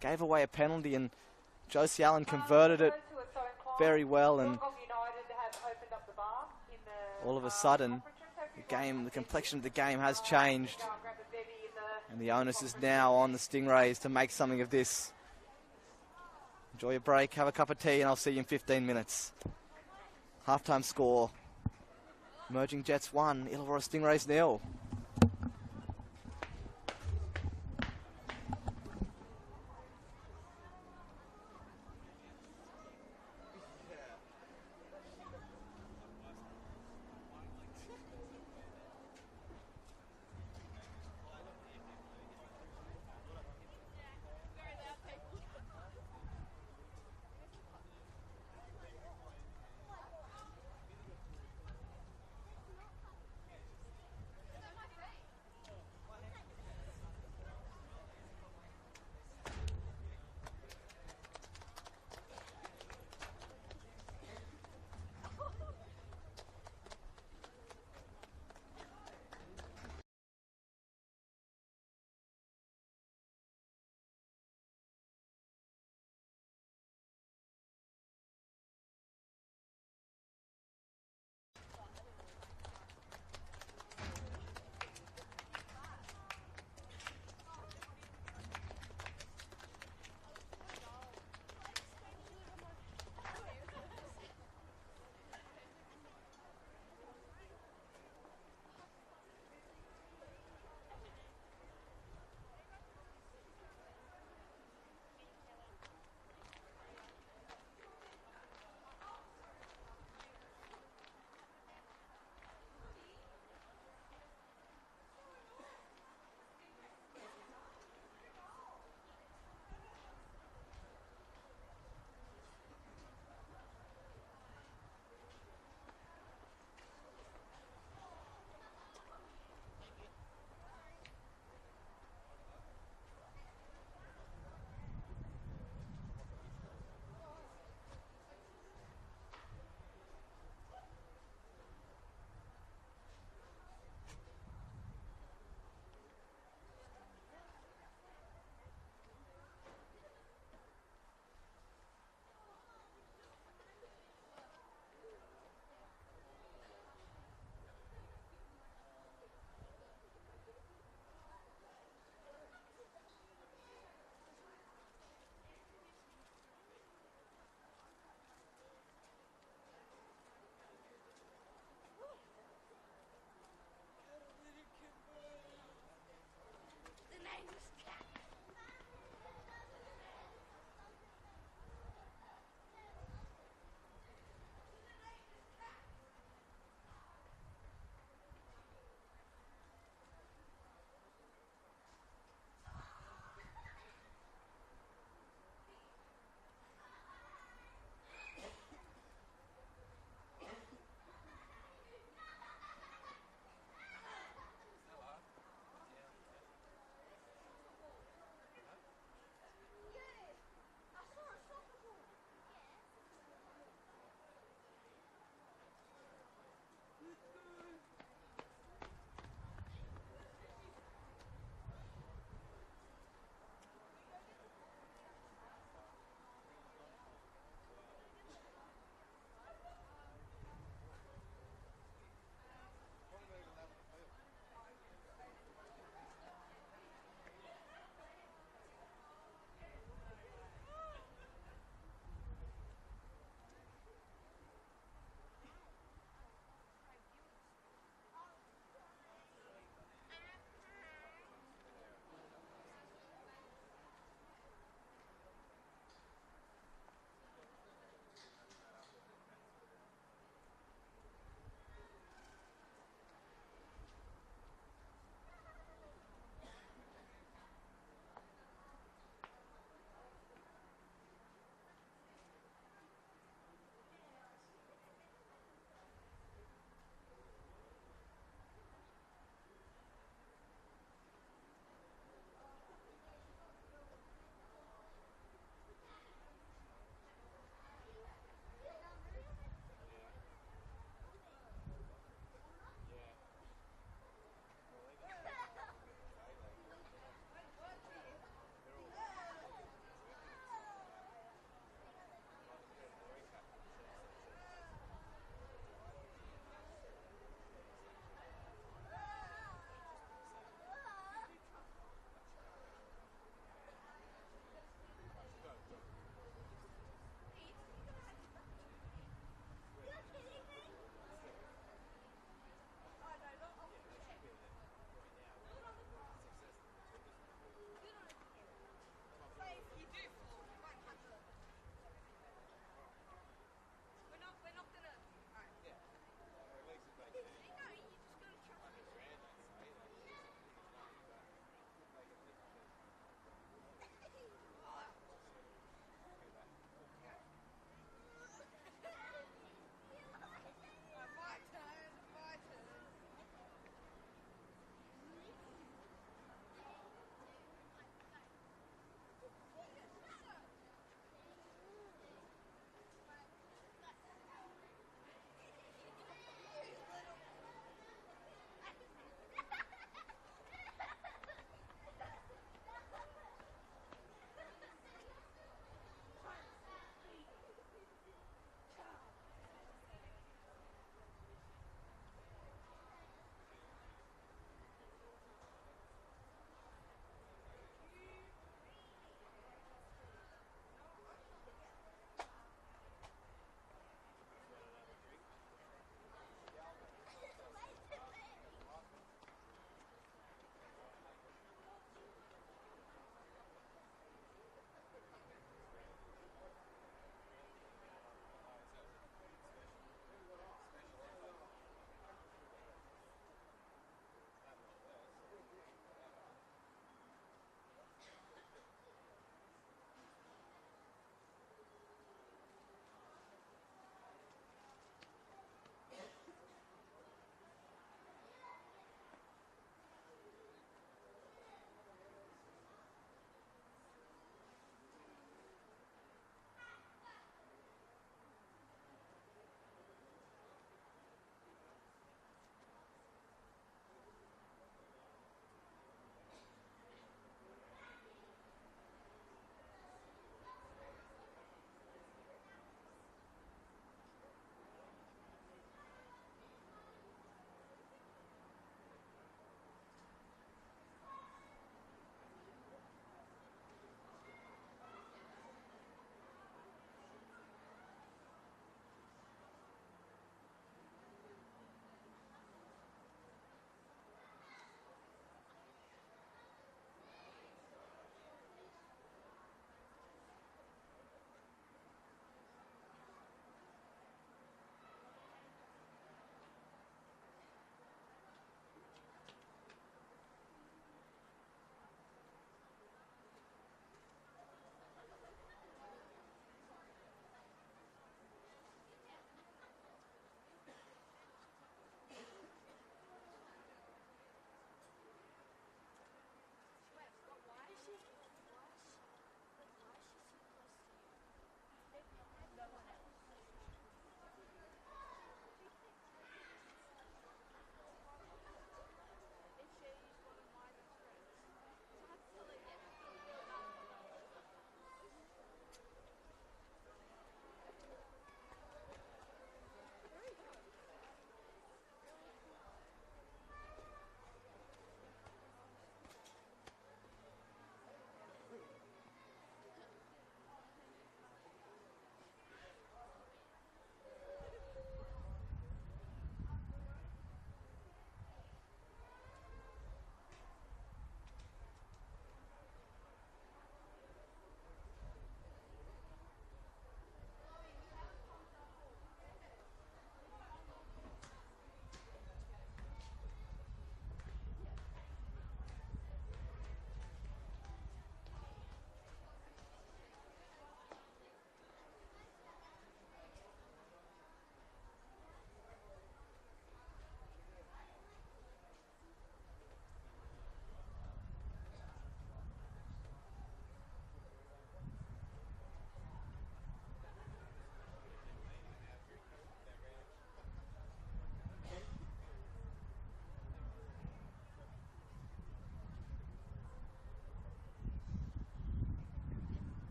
Gave away a penalty and Josie Allen converted it very well, and all of a sudden the complexion of the game has changed. And the onus is now on the Stingrays to make something of this. Enjoy your break, have a cup of tea, and I'll see you in 15 minutes. Halftime score. Emerging Jets 1, Illawarra Stingrays 0.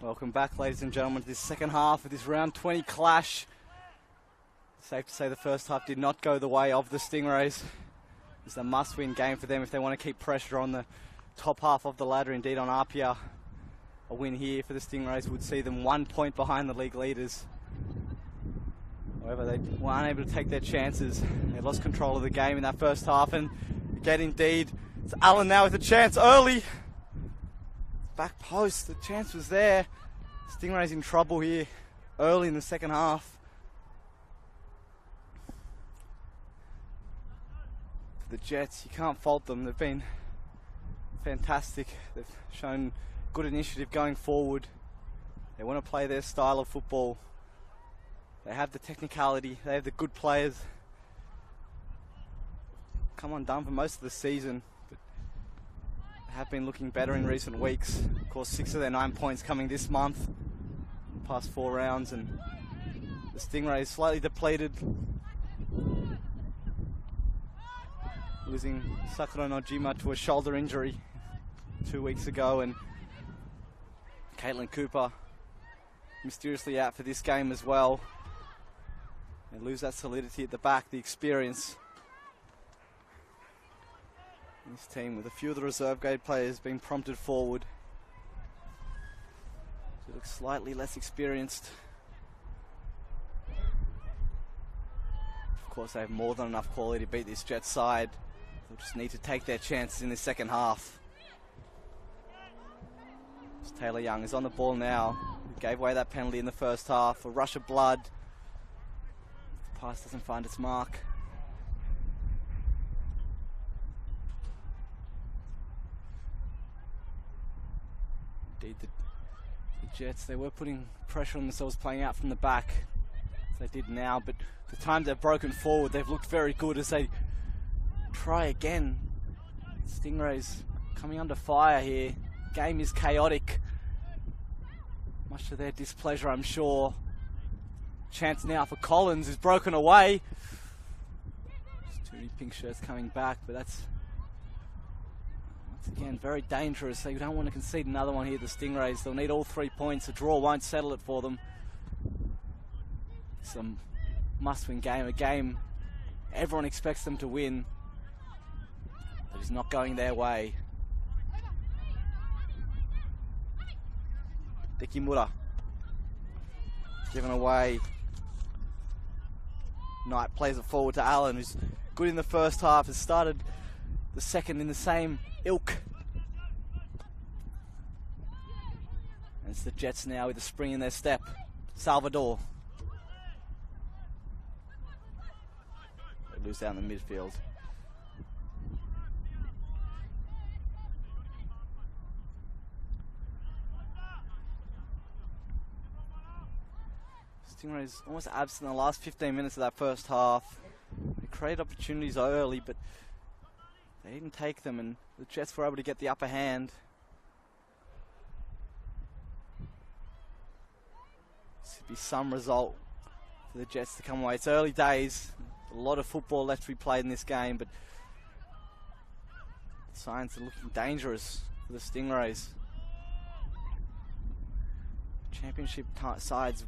Welcome back, ladies and gentlemen, to this second half of this round 20 clash. Safe to say the first half did not go the way of the Stingrays. It's a must-win game for them if they want to keep pressure on the top half of the ladder. Indeed, on Apia, a win here for the Stingrays would see them 1 point behind the league leaders. However, they were unable to take their chances. They lost control of the game in that first half, and again, indeed, it's Allen now with a chance early. Back post, the chance was there. Stingrays in trouble here early in the second half. For the Jets, you can't fault them. They've been fantastic. They've shown good initiative going forward. They want to play their style of football. They have the technicality. They have the good players. Come undone for most of the season. Have been looking better in recent weeks. Of course, 6 of their 9 points coming this month, past 4 rounds, and the Stingrays slightly depleted, losing Sakura Nojima to a shoulder injury 2 weeks ago, and Caitlin Cooper mysteriously out for this game as well. They lose that solidity at the back, the experience. This team, with a few of the reserve grade players being prompted forward, to look slightly less experienced. Of course, they have more than enough quality to beat this Jets side. They'll just need to take their chances in the second half. As Taylor Young is on the ball now. He gave away that penalty in the first half. A rush of blood. The pass doesn't find its mark. Indeed, the Jets, they were putting pressure on themselves, playing out from the back, as they did now, but the time they've broken forward, they've looked very good as they try again. Stingrays coming under fire here. Game is chaotic, much to their displeasure, I'm sure. Chance now for Collins, who's broken away. Just too many pink shirts coming back, but that's again very dangerous. So you don't want to concede another one here, the Stingrays. They'll need all 3 points. A draw won't settle it for them. It's a must-win game, a game everyone expects them to win, but it's not going their way. Dekimura given away. Knight plays it forward to Allen, who's good in the first half, has started the second in the same ilk. And it's the Jets now with a spring in their step. Salvador. They lose down the midfield. Stingrays almost absent in the last 15 minutes of that first half. They created opportunities early, but they didn't take them, and the Jets were able to get the upper hand. This would be some result for the Jets to come away. It's early days, a lot of football left to be played in this game, but the signs are looking dangerous for the Stingrays. Championship sides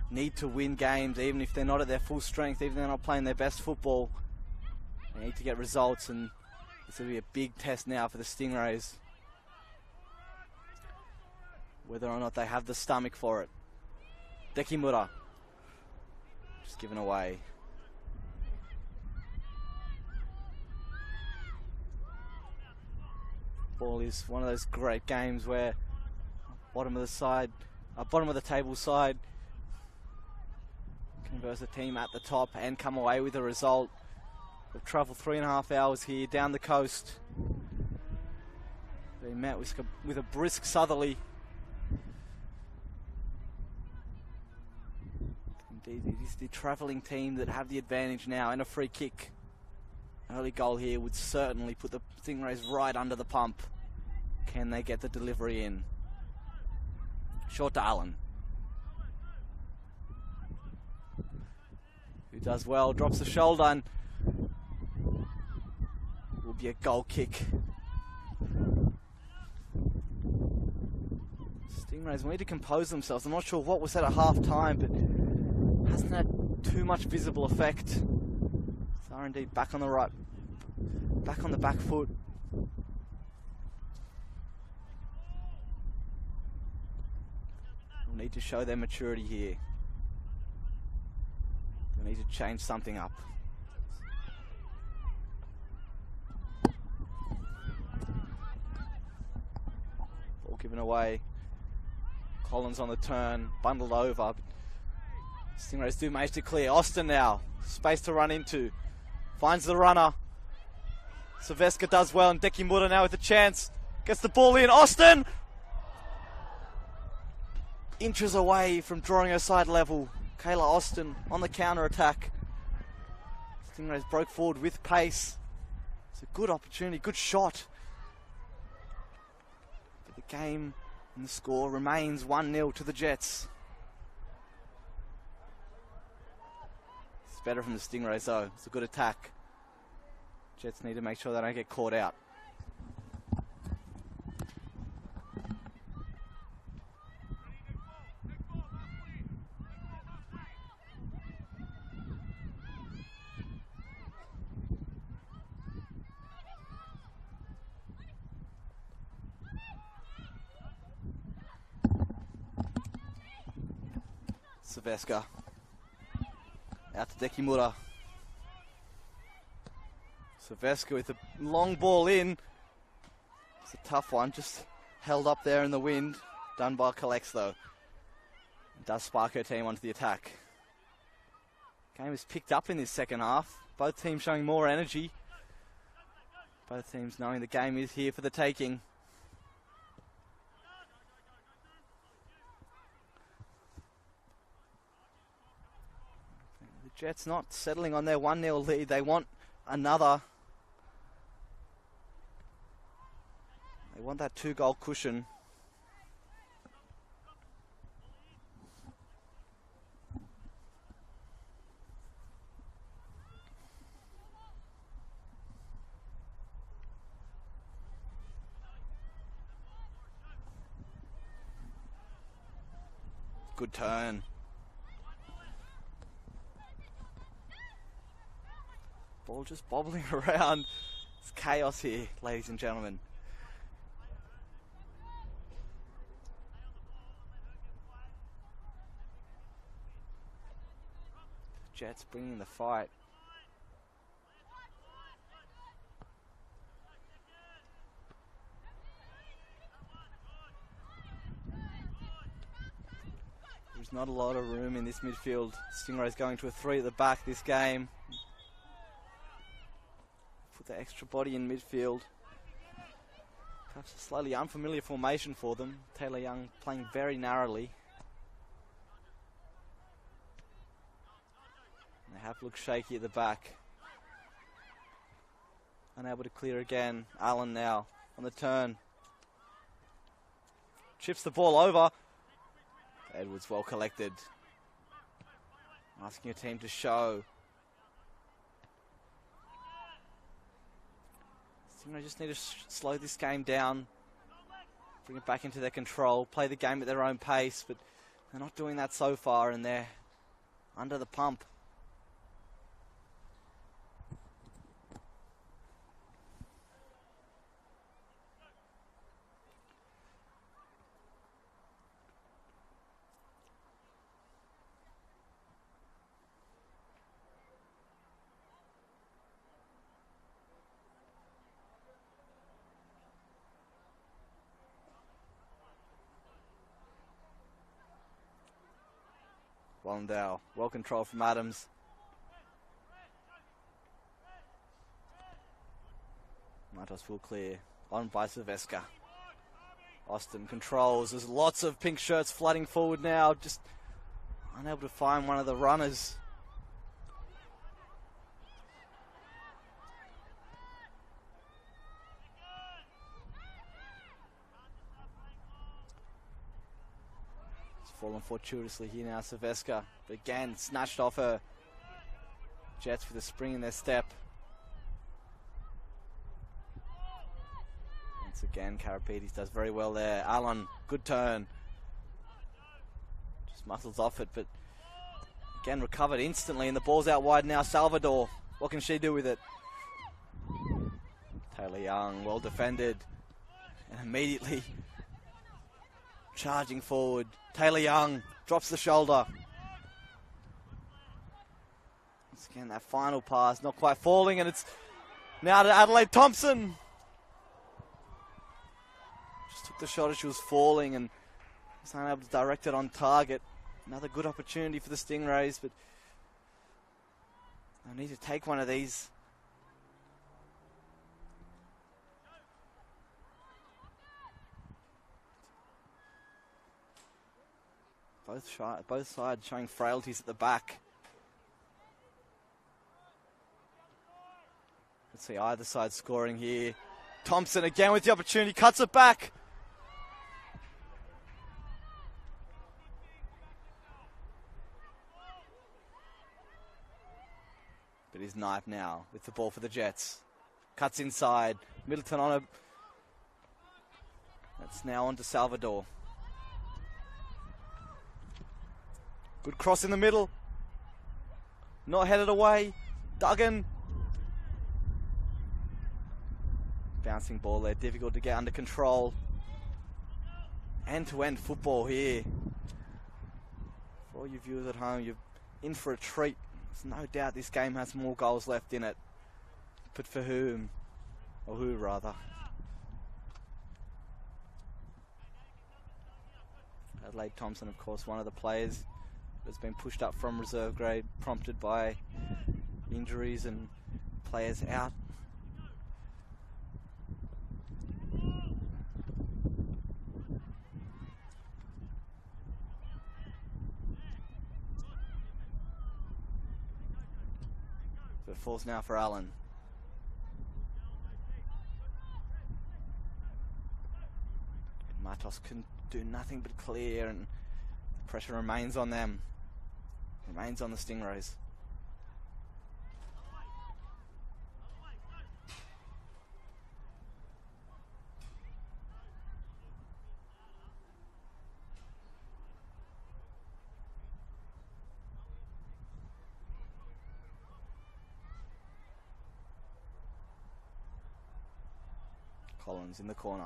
need to win games, even if they're not at their full strength, even if they're not playing their best football. They need to get results, and this will be a big test now for the Stingrays, whether or not they have the stomach for it. Dekimura just given away. Ball is one of those great games where bottom of the table side can versus a team at the top and come away with a result. They've travelled 3.5 hours here down the coast. They met with a brisk southerly. Indeed, it is the travelling team that have the advantage now, and a free kick. An early goal here would certainly put the Stingrays right under the pump. Can they get the delivery in? Short to Allen, who does well, drops the shoulder, and will be a goal kick. Stingrays need to compose themselves. I'm not sure what was said at half time, but hasn't had too much visible effect. So R&D back on the right, back on the back foot. They'll need to show their maturity here. They'll need to change something up. Ball given away. Collins on the turn, bundled over. Stingrays do manage to clear. Austin now, space to run into. Finds the runner. Silveska does well, and Dekimura now with the chance. Gets the ball in. Austin! Inches away from drawing her side level. Kayla Austin on the counter attack. Stingrays broke forward with pace. It's a good opportunity, good shot. But the game and the score remains 1-0 to the Jets. It's better from the Stingrays though. It's a good attack. Jets need to make sure they don't get caught out. Silveska out to Dekimura. Silveska with a long ball in. It's a tough one, just held up there in the wind. Dunbar collects though. Does spark her team onto the attack. Game is picked up in this second half. Both teams showing more energy. Both teams knowing the game is here for the taking. The Jets not settling on their 1-0 lead. They want another. They want that 2-goal cushion. Good turn. Ball just bobbling around. It's chaos here, ladies and gentlemen. Jets bringing the fight. There's not a lot of room in this midfield. Stingrays going to a 3 at the back this game. Put the extra body in midfield. Perhaps a slightly unfamiliar formation for them. Taylor Young playing very narrowly. They have looked shaky at the back. Unable to clear again. Allen now on the turn. Chips the ball over. Edwards well collected. Asking your team to show. Stingrays just need to slow this game down. Bring it back into their control. Play the game at their own pace. But they're not doing that so far, and they're under the pump. Wallendow, well controlled from Adams. Matos full clear, on by Silveska. Austin controls, there's lots of pink shirts flooding forward now, just unable to find one of the runners. Fallen fortuitously here now, Silveska. But again, snatched off her. Jets with a spring in their step. Once again, Karapetes does very well there. Allen, good turn. muscles off it, but again recovered instantly, and the ball's out wide now. Salvador, what can she do with it? Taylor Young, well defended, and immediately charging forward. Taylor Young drops the shoulder. Once again, that final pass not quite falling, and it's now to Adelaide Thompson. Just took the shot as she was falling and was unable to direct it on target. Another good opportunity for the Stingrays, but they need to take one of these. Both sides showing frailties at the back. Let's see either side scoring here. Thompson again with the opportunity, cuts it back. But he's Knipe now with the ball for the Jets. Cuts inside. Middleton on a... That's now on to Salvador. Good cross in the middle. Not headed away. Duggan. Bouncing ball there. Difficult to get under control. End-to-end football here. For all you viewers at home, you're in for a treat. There's no doubt this game has more goals left in it. But for whom? Or who, rather. Adelaide Thompson, of course, one of the players that's been pushed up from reserve grade, prompted by injuries and players out. So it falls now for Allen. Matos can do nothing but clear, and the pressure remains on them. Remains on the Stingrays. Collins in the corner.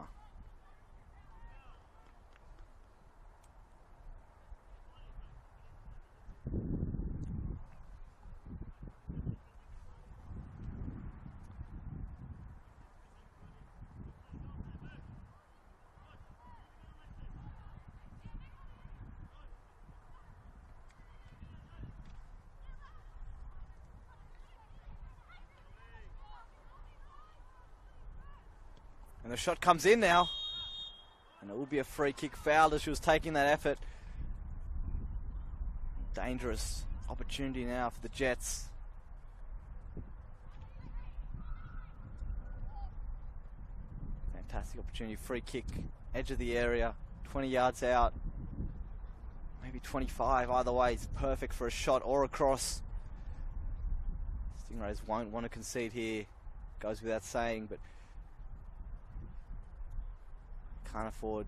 And the shot comes in now. And it will be a free kick foul as she was taking that effort. Dangerous opportunity now for the Jets. Fantastic opportunity. Free kick. Edge of the area. 20 yards out. Maybe 25. Either way, it's perfect for a shot or a cross. Stingrays won't want to concede here. Goes without saying, but can't afford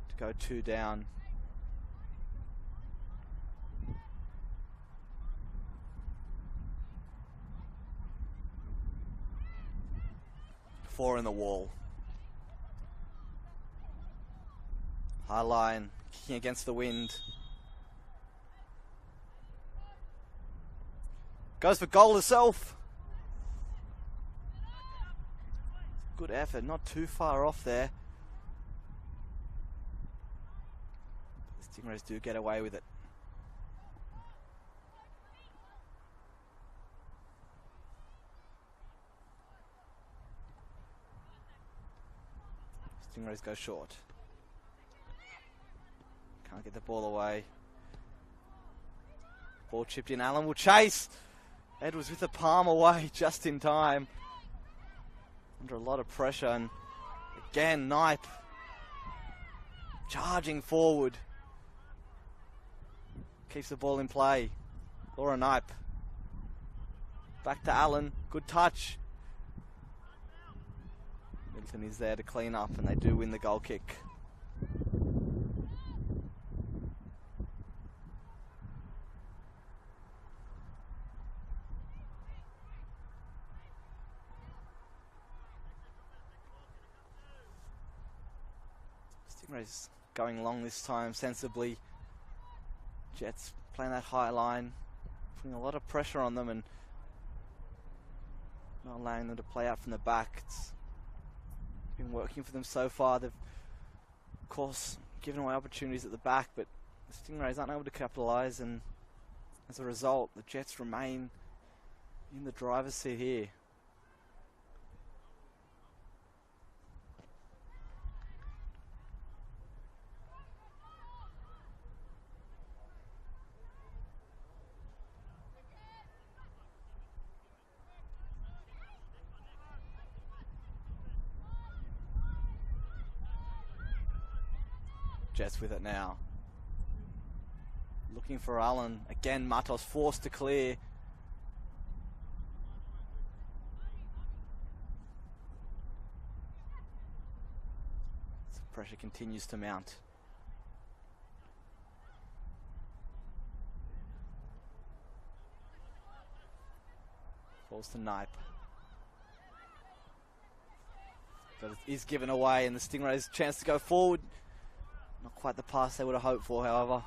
to go two down. Four in the wall. High line, kicking against the wind. Goes for goal herself. Good effort, not too far off there. The Stingrays do get away with it. Stingrays go short. Can't get the ball away. Ball chipped in. Allen will chase. Edwards with the palm away just in time. Under a lot of pressure, and again Knipe charging forward. Keeps the ball in play. Laura Knipe. Back to Allen. Good touch. Middleton is there to clean up, and they do win the goal kick. Stingrays going long this time sensibly. Jets playing that high line, putting a lot of pressure on them and not allowing them to play out from the back. It's been working for them so far. They've, of course, given away opportunities at the back, but the Stingrays aren't able to capitalise, and as a result, the Jets remain in the driver's seat here. Jets with it now. Looking for Allen. Again, Matos forced to clear. So pressure continues to mount. Falls to Knipe. But it is given away, and the Stingrays' chance to go forward. Not quite the pass they would have hoped for, however.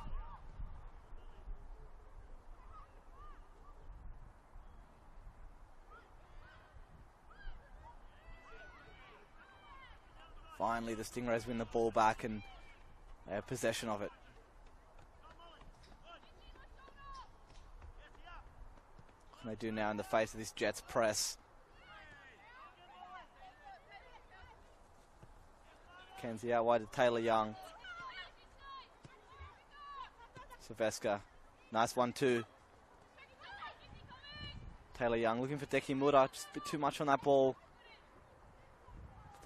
Finally, the Stingrays win the ball back and they have possession of it. What can they do now in the face of this Jets press? Kenzie out wide to Taylor Young. Sylvester, nice 1-2. Taylor Young looking for Deki Mura, just a bit too much on that ball.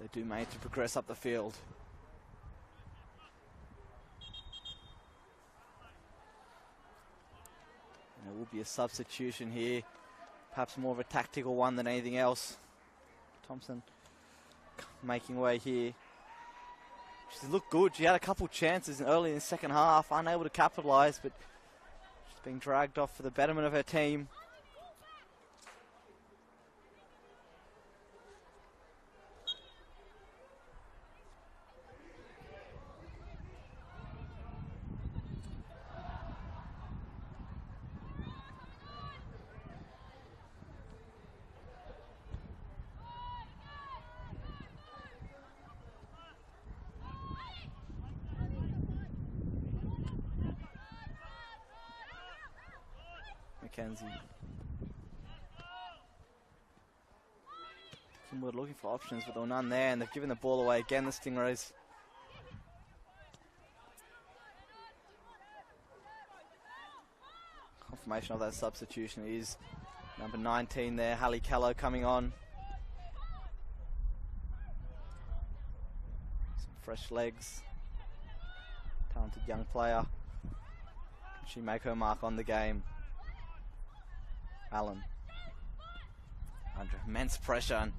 But they do manage to progress up the field. And there will be a substitution here, perhaps more of a tactical one than anything else. Thompson making way here. She looked good. She had a couple chances early in the second half, unable to capitalise, but she's being dragged off for the betterment of her team. Kenzie. Kimwood looking for options, but there were none there, and they've given the ball away again, the Stingrays. Confirmation of that substitution is number 19 there, Hallie Callow coming on. Some fresh legs. Talented young player. Can she make her mark on the game? Allen under immense pressure, and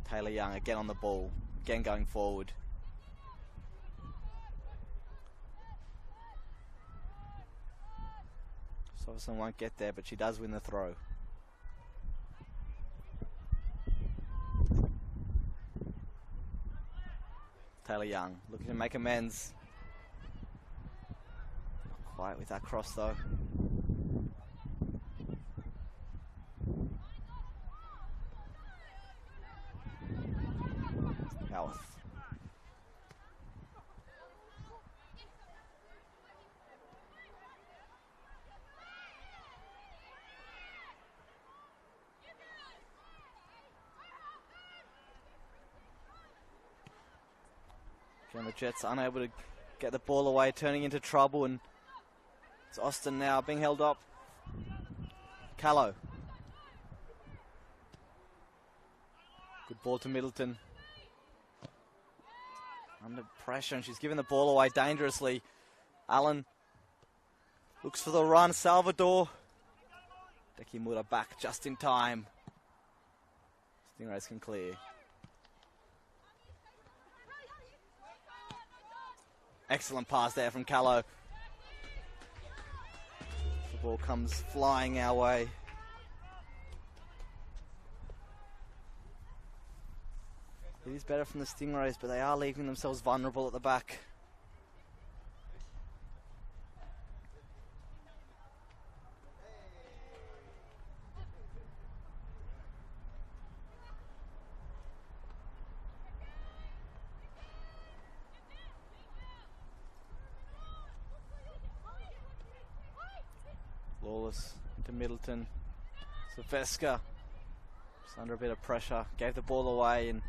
Taylor Young again on the ball, again going forward. Soverson won't get there, but she does win the throw. Taylor Young looking to make amends. Quite with that cross though. Howarth. Again, the Jets unable to get the ball away, turning into trouble, and it's Austin now being held up. Callow. Good ball to Middleton. Under pressure, and she's given the ball away dangerously. Allen looks for the run. Salvador. Deki Mura back just in time. Stingrays can clear. Excellent pass there from Callow. Ball comes flying our way. It is better from the Stingrays, but they are leaving themselves vulnerable at the back. Lawless to Middleton. Sylvester just under a bit of pressure. Gave the ball away, and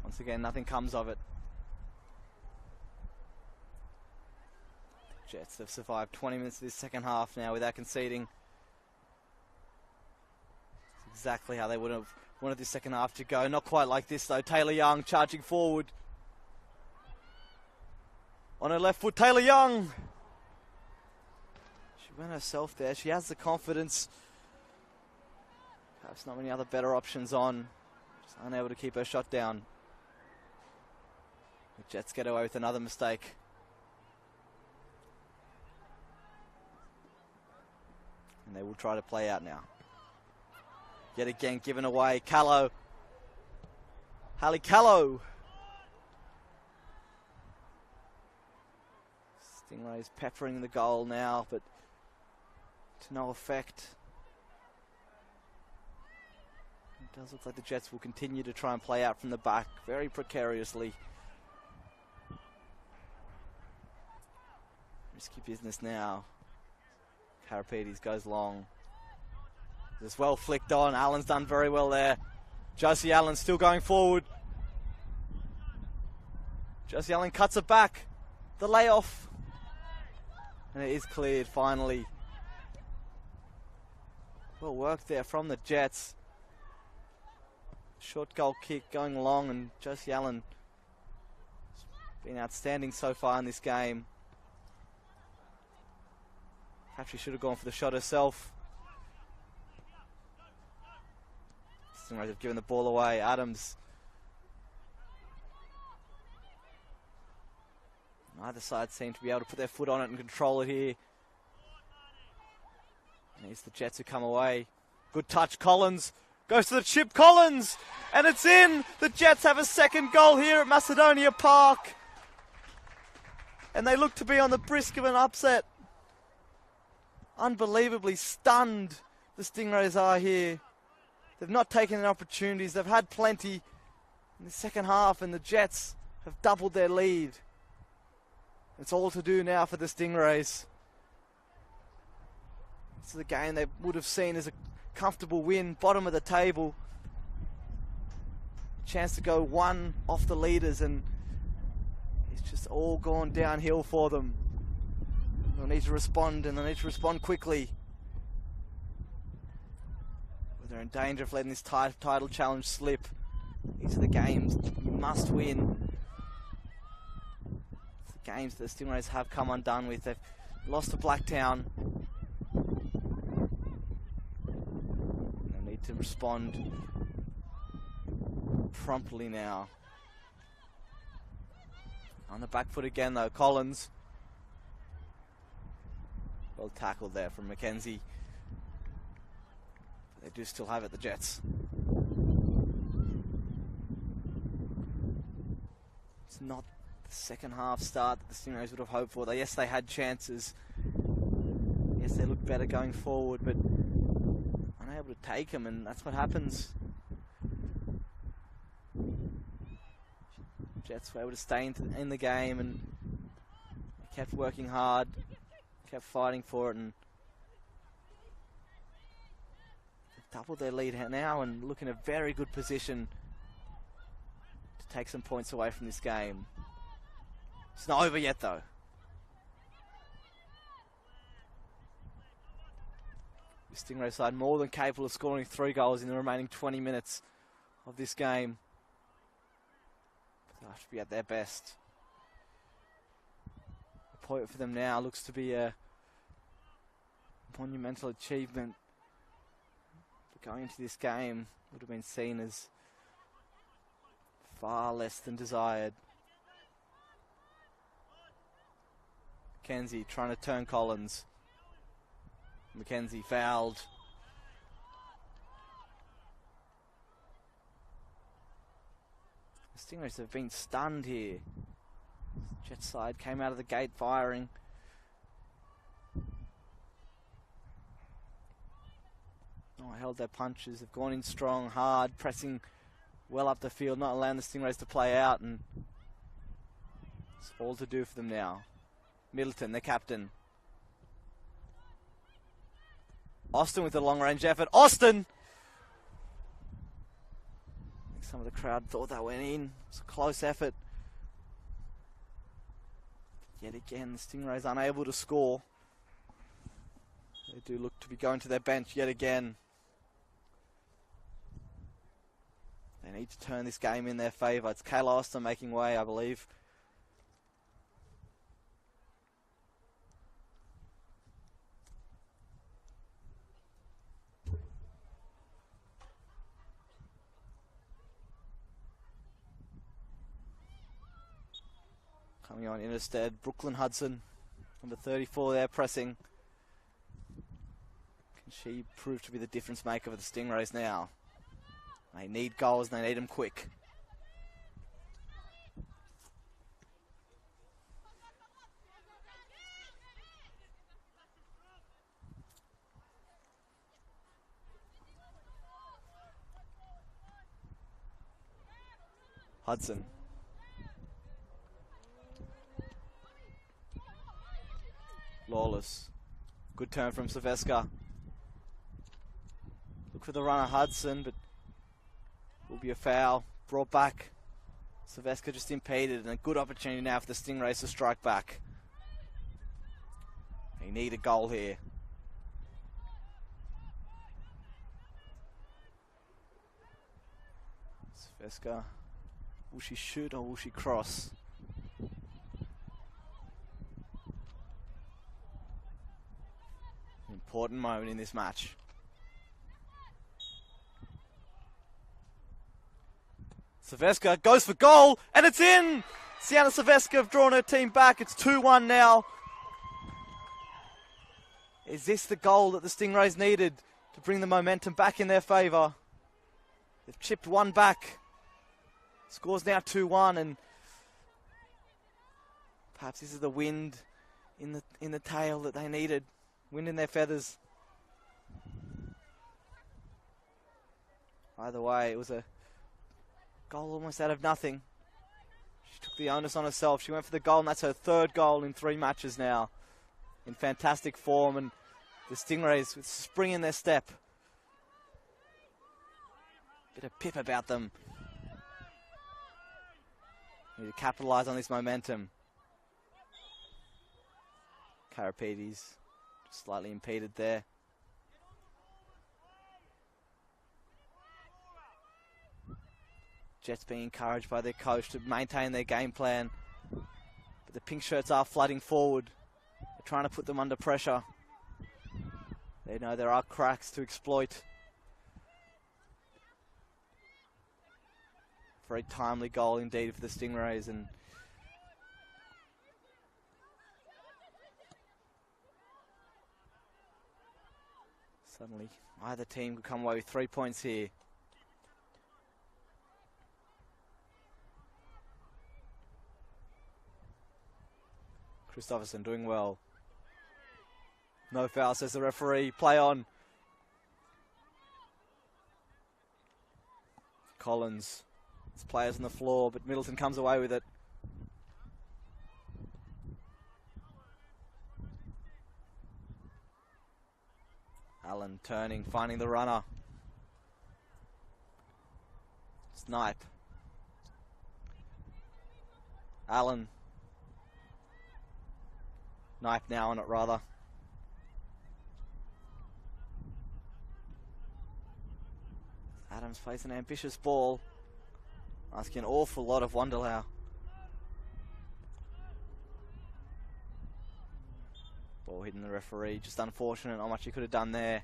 once again, nothing comes of it. Jets have survived 20 minutes of this second half now without conceding. It's exactly how they would have wanted this second half to go. Not quite like this, though. Taylor Young charging forward. On her left foot, Taylor Young. She went herself there. She has the confidence. Perhaps not many other better options on. Just unable to keep her shot down. The Jets get away with another mistake. And they will try to play out now. Yet again given away. Callow. Hallie Callow. Stingrays peppering the goal now, but to no effect. It does look like the Jets will continue to try and play out from the back very precariously. Risky business now. Karapetes goes long. It's well flicked on. Allen's done very well there. Josie Allen still going forward. Josie Allen cuts it back. The layoff. And it is cleared finally. Well worked there from the Jets. Short goal kick going long, and Josie Allen has been outstanding so far in this game. Perhaps she should have gone for the shot herself. Stingrays have given the ball away. Adams. Neither side seem to be able to put their foot on it and control it here. And it's the Jets who come away. Good touch, Collins. Goes to the chip, Collins! And it's in! The Jets have a second goal here at Macedonia Park. And they look to be on the brisk of an upset. Unbelievably stunned the Stingrays are here. They've not taken any opportunities. They've had plenty in the second half, and the Jets have doubled their lead. It's all to do now for the Stingrays. This is a game they would have seen as a comfortable win, bottom of the table. Chance to go one off the leaders, and it's just all gone downhill for them. They'll need to respond, and they'll need to respond quickly. They're in danger of letting this title challenge slip. These are the games you must win. It's the games that the Stingrays have come undone with. They've lost to Blacktown. They'll need to respond promptly now. On the back foot again though, Collins. Well tackled there from Mackenzie. They do still have it, the Jets. It's not the second half start that the Stingrays would have hoped for. Yes, they had chances. Yes, they looked better going forward, but unable to take them, and that's what happens. Jets were able to stay in the game and kept working hard, kept fighting for it, and doubled their lead now and look in a very good position to take some points away from this game. It's not over yet though. The Stingray side more than capable of scoring 3 goals in the remaining 20 minutes of this game. They'll have to be at their best. The point for them now looks to be a monumental achievement. Going into this game would have been seen as far less than desired. Mackenzie trying to turn Collins. Mackenzie fouled. Stingrays have been stunned here. Jet side came out of the gate firing. Oh, held their punches. They've gone in strong, hard, pressing well up the field, not allowing the Stingrays to play out, and it's all to do for them now. Middleton, the captain. Austin with the long-range effort. Austin! I think some of the crowd thought that went in. It's a close effort. Yet again, the Stingrays unable to score. They do look to be going to their bench yet again. They need to turn this game in their favour. It's Kayla Austin making way, I believe. Coming on in instead, Brooklyn Hudson, number 34 there, pressing. Can she prove to be the difference maker for the Stingrays now? They need goals, and they need them quick. Hudson. Lawless. Good turn from Silvestre. Look for the runner, Hudson, but will be a foul. Brought back. Silvestre just impeded, and a good opportunity now for the Stingrays to strike back. They need a goal here. Silvestre. Will she shoot or will she cross? Important moment in this match. Silvestre goes for goal, and it's in! Sienna Silvestre have drawn her team back. It's 2-1 now. Is this the goal that the Stingrays needed to bring the momentum back in their favour? They've chipped one back. Score's now 2-1, and perhaps this is the wind in the tail that they needed. Wind in their feathers. Either way, it was a goal almost out of nothing. She took the onus on herself. She went for the goal, and that's her third goal in 3 matches now. In fantastic form, and the Stingrays with spring in their step. Bit of pip about them. Need to capitalise on this momentum. Karapedes slightly impeded there. Jets being encouraged by their coach to maintain their game plan. But the pink shirts are flooding forward. They're trying to put them under pressure. They know there are cracks to exploit. Very timely goal indeed for the Stingrays, and suddenly either team could come away with 3 points here. Christopherson doing well. No foul, says the referee. Play on. Collins. There's players on the floor, but Middleton comes away with it. Allen turning, finding the runner. Snipe. Allen. Knife now on it, rather. Adams plays an ambitious ball. Asking an awful lot of Wanderlau. Ball hitting the referee. Just unfortunate. Not much he could have done there.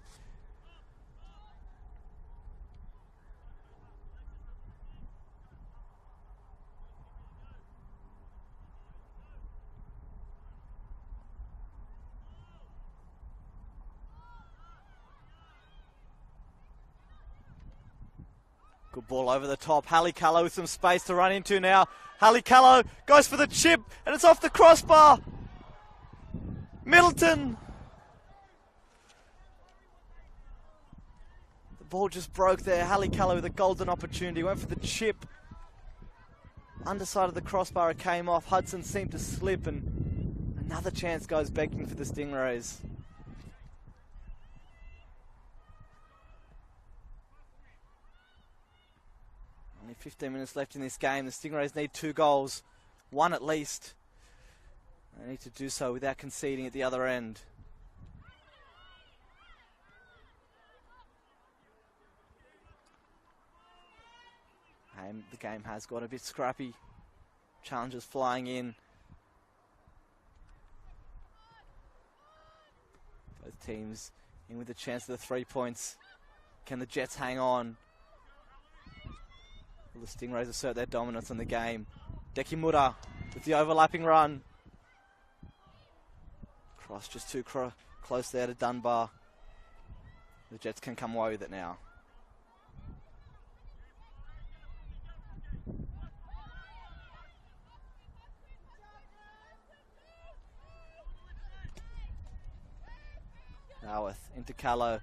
Good ball over the top. Hallie Callow with some space to run into now. Hallie Callow goes for the chip, and it's off the crossbar. Middleton. The ball just broke there. Hallie Callow with a golden opportunity. Went for the chip. Underside of the crossbar, it came off. Hudson seemed to slip, and another chance goes begging for the Stingrays. Only 15 minutes left in this game. The Stingrays need 2 goals. 1 at least. They need to do so without conceding at the other end. And the game has got a bit scrappy. Challenges flying in. Both teams in with a chance of the 3 points. Can the Jets hang on? Will the Stingrays assert their dominance on the game? Dekimura with the overlapping run. Cross just too close there to Dunbar. The Jets can come away with it now. Howarth into Callow.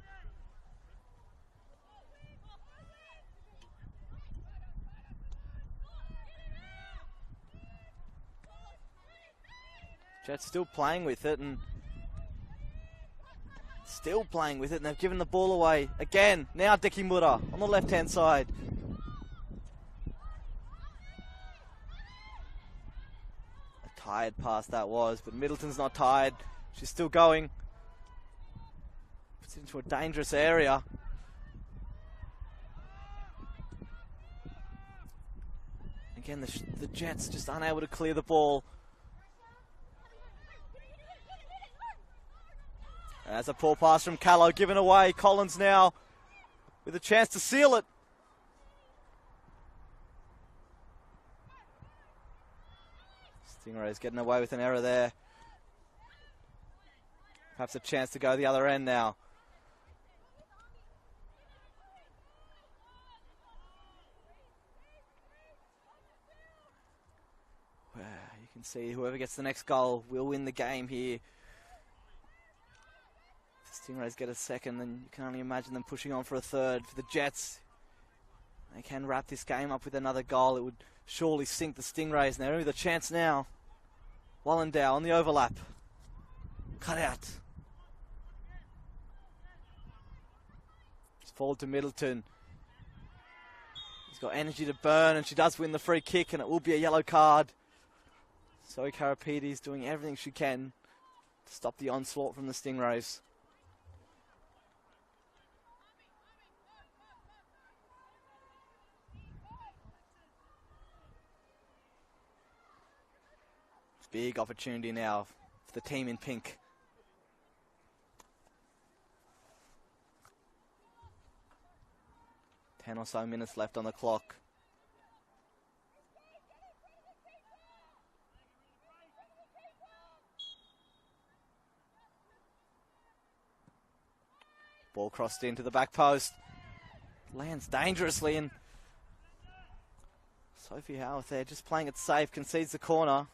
Jets still playing with it and they've given the ball away again. Now Dekimura on the left hand side. A tired pass that was, but Middleton's not tired. She's still going. Puts it into a dangerous area. Again, the Jets just unable to clear the ball. As a poor pass from Callow given away. Collins now with a chance to seal it. Stingrays getting away with an error there. Perhaps a chance to go the other end now. Well, you can see whoever gets the next goal will win the game here. Stingrays get a second, then you can only imagine them pushing on for a third. For the Jets, they can wrap this game up with another goal. It would surely sink the Stingrays. And they're with a chance now. Wallendow on the overlap. Cut out. It's forward to Middleton. He's got energy to burn, and she does win the free kick, and it will be a yellow card. Zoe Karapides doing everything she can to stop the onslaught from the Stingrays. Big opportunity now for the team in pink. Ten or so minutes left on the clock. Ball crossed into the back post. Lands dangerously, and Sophie Howarth there just playing it safe, concedes the corner.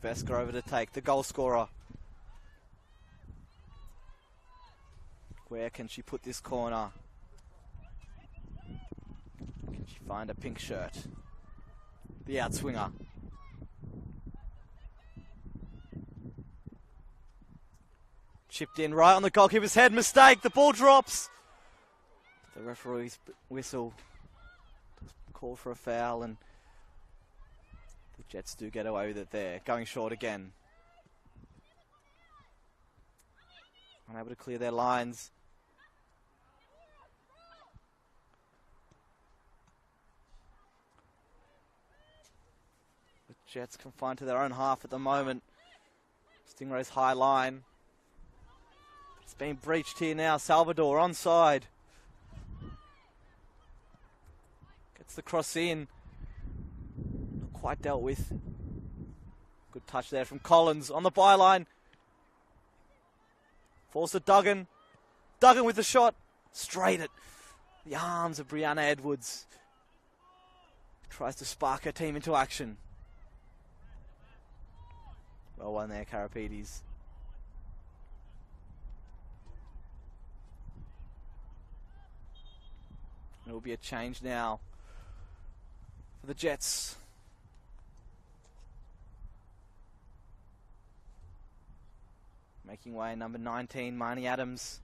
Vesker over to take the goal scorer. Where can she put this corner? Can she find a pink shirt? The outswinger. Chipped in right on the goalkeeper's head. Mistake. The ball drops. The referee's whistle called for a foul, and the Jets do get away with it there. Going short again. Unable to clear their lines. The Jets confined to their own half at the moment. Stingrays high line. It's been breached here now. Salvador onside. Gets the cross in. Not quite dealt with. Good touch there from Collins on the byline. Falls to Duggan. Duggan with the shot. Straight at the arms of Brianna Edwards. Tries to spark her team into action. Well won there, Karapetes. It will be a change now for the Jets. Making way, number 19, Marnie Adams,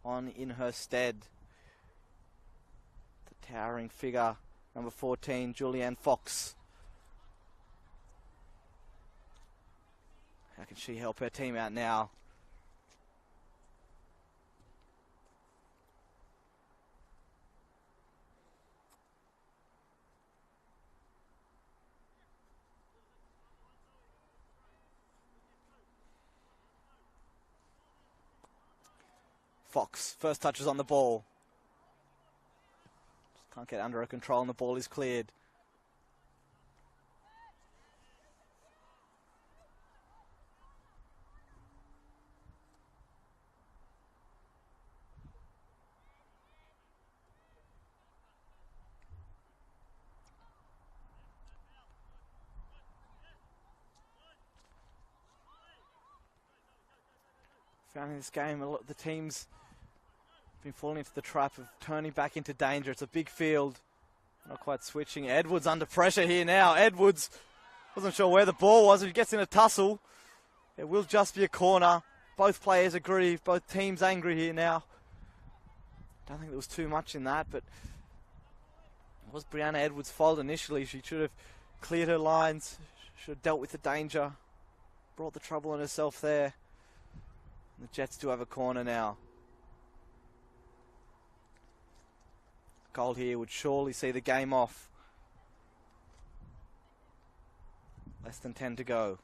on in her stead. The towering figure, number 14, Julianne Fox. How can she help her team out now? Fox, first touches on the ball. Just can't get under her control and the ball is cleared. Found in this game, a lot of the teams been falling into the trap of turning back into danger. It's a big field. Not quite switching. Edwards under pressure here now. Edwards wasn't sure where the ball was. If he gets in a tussle, it will just be a corner. Both players agree. Both teams angry here now. Don't think there was too much in that, but it was Brianna Edwards' fault initially. She should have cleared her lines. Should have dealt with the danger. Brought the trouble on herself there. The Jets do have a corner now. Goal here would surely see the game off. Less than 10 to go.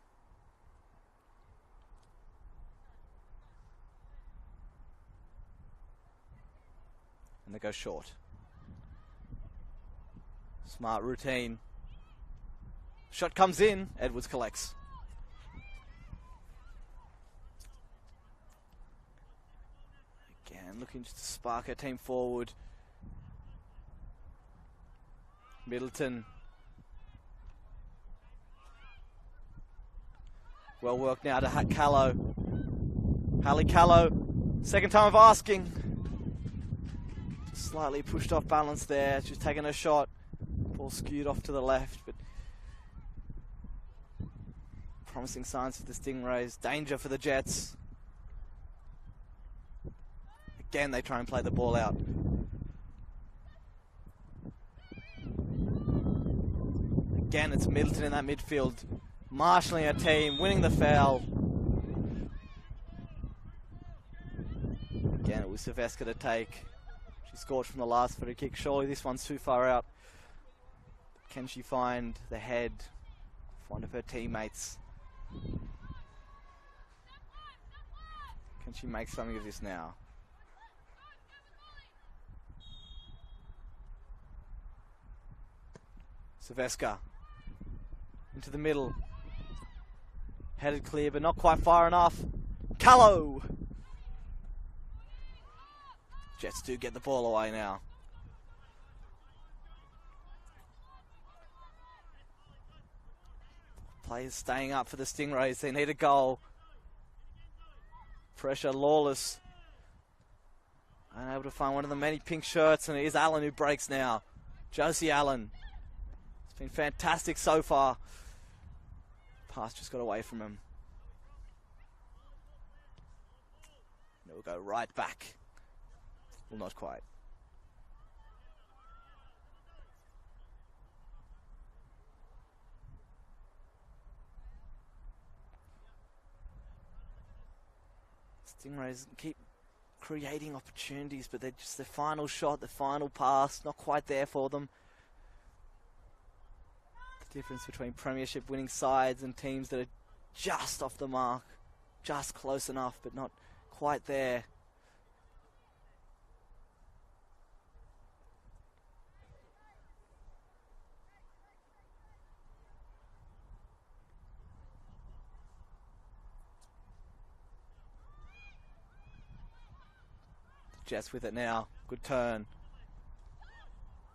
And they go short. Smart routine. Shot comes in. Edwards collects. Again, looking just to spark her team forward. Middleton. Well worked now to Callow. Hallie Callow. Second time of asking. Slightly pushed off balance there. She's taken a shot. Ball skewed off to the left, but promising signs for the Stingrays. Danger for the Jets. Again, they try and play the ball out. Again, it's Middleton in that midfield, marshalling her team, winning the foul. Again, it was Silvestre to take. She scored from the last free kick. Surely this one's too far out. Can she find the head of one of her teammates? Can she make something of this now? Silvestre. Into the middle. Headed clear, but not quite far enough. Callow! Jets do get the ball away now. Players staying up for the Stingrays. They need a goal. Pressure, Lawless. Unable to find one of the many pink shirts, and it is Allen who breaks now. Josie Allen. It's been fantastic so far. Pass just got away from him. And it will go right back. Well, not quite. Stingrays keep creating opportunities, but they're just the final shot, the final pass, not quite there for them. The difference between premiership winning sides and teams that are just off the mark, just close enough, but not quite there. Jets with it now. Good turn.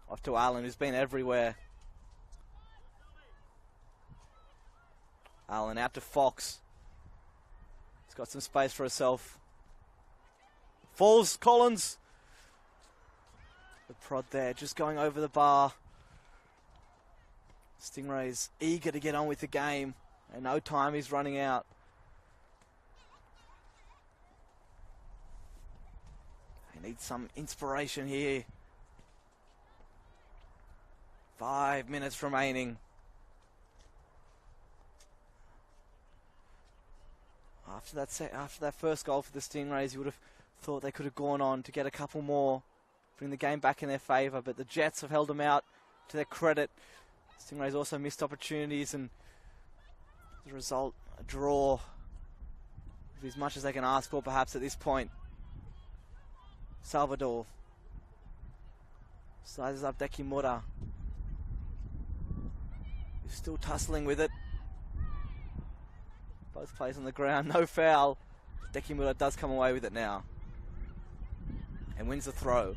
Off to Allen, who's been everywhere. Allen out to Fox. He's got some space for herself. Falls, Collins. The prod there, just going over the bar. Stingrays eager to get on with the game, and no time is running out. They need some inspiration here. 5 minutes remaining. After that first goal for the Stingrays, you would have thought they could have gone on to get a couple more, bring the game back in their favour, but the Jets have held them out to their credit. Stingrays also missed opportunities, and as a result, a draw is as much as they can ask for perhaps at this point. Salvador sizes up Dekimura. He's still tussling with it. Both players on the ground, no foul. Dekimura does come away with it now and wins the throw.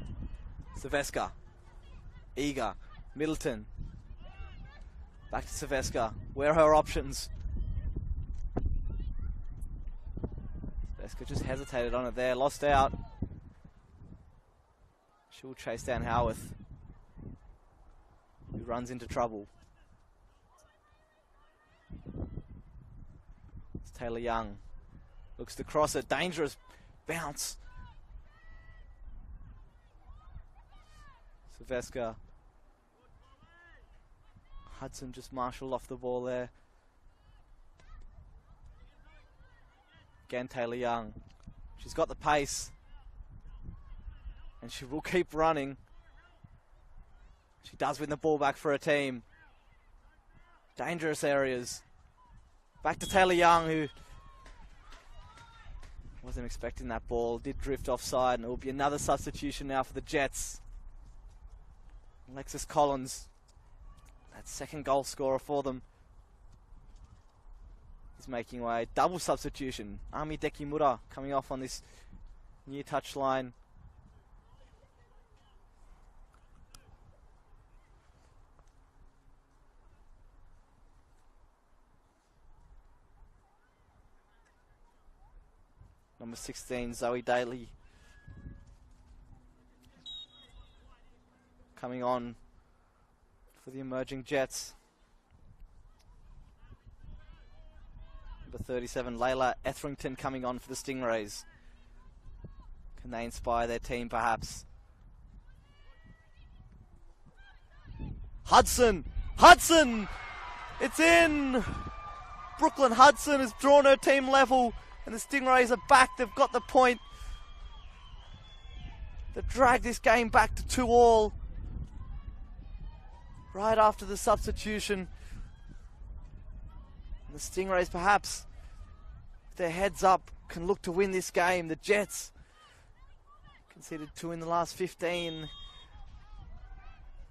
Silveska, eager, Middleton. Back to Silveska. Where are her options? Silveska just hesitated on it there, lost out. She'll chase down Howarth, who runs into trouble. It's Taylor Young. Looks to cross it. Dangerous bounce. Silveska. Hudson just marshalled off the ball there. Again, Taylor Young. She's got the pace. And she will keep running. She does win the ball back for her team. Dangerous areas. Back to Taylor Young, who wasn't expecting that ball. Did drift offside, and it will be another substitution now for the Jets. Alexis Collins, that second goal scorer for them, is making way. Double substitution. Ami Dekimura coming off on this near touchline. Number 16, Zoe Daly, coming on for the emerging Jets. Number 37, Layla Etherington, coming on for the Stingrays. Can they inspire their team, perhaps? Hudson! Hudson! It's in! Brooklyn Hudson has drawn her team level, and the Stingrays are back. They've got the point. They've dragged this game back to 2-2. Right after the substitution. And the Stingrays, perhaps, with their heads up, can look to win this game. The Jets conceded 2 in the last 15.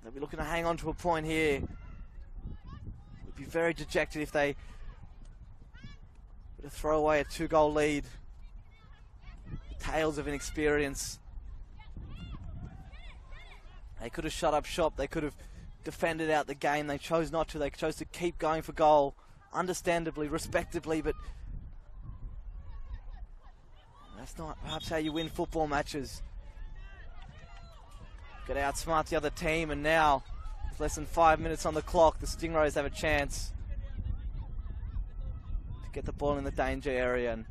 They'll be looking to hang on to a point here. Would be very dejected if they to throw away a 2-goal lead. The tales of inexperience. They could have shut up shop. They could have defended out the game. They chose not to. They chose to keep going for goal. Understandably, respectably, but that's not perhaps how you win football matches. Got to outsmart the other team, and now, with less than 5 minutes on the clock, the Stingrays have a chance get the ball in the danger area and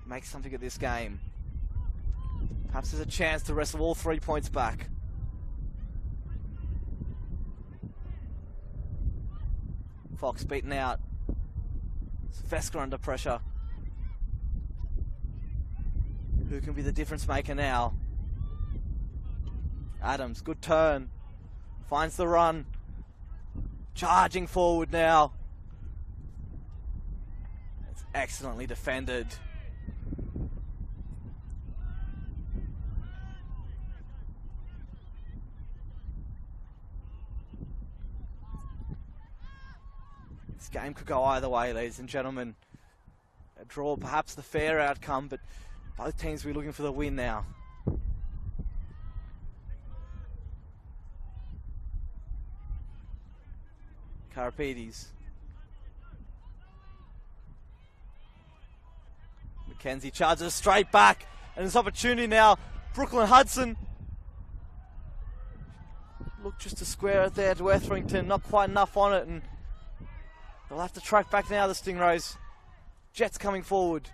make something of this game. Perhaps there's a chance to wrestle all 3 points back. Fox beaten out. Vesker under pressure. Who can be the difference maker now? Adams, good turn. Finds the run. Charging forward now. Excellently defended. This game could go either way, ladies and gentlemen. A draw, perhaps the fair outcome, but both teams will be looking for the win now. Karapedes. McKenzie charges straight back, and there's opportunity now. Brooklyn Hudson look just to square it there to Etherington, not quite enough on it, and they'll have to track back now, the Stingrays. Jets coming forward.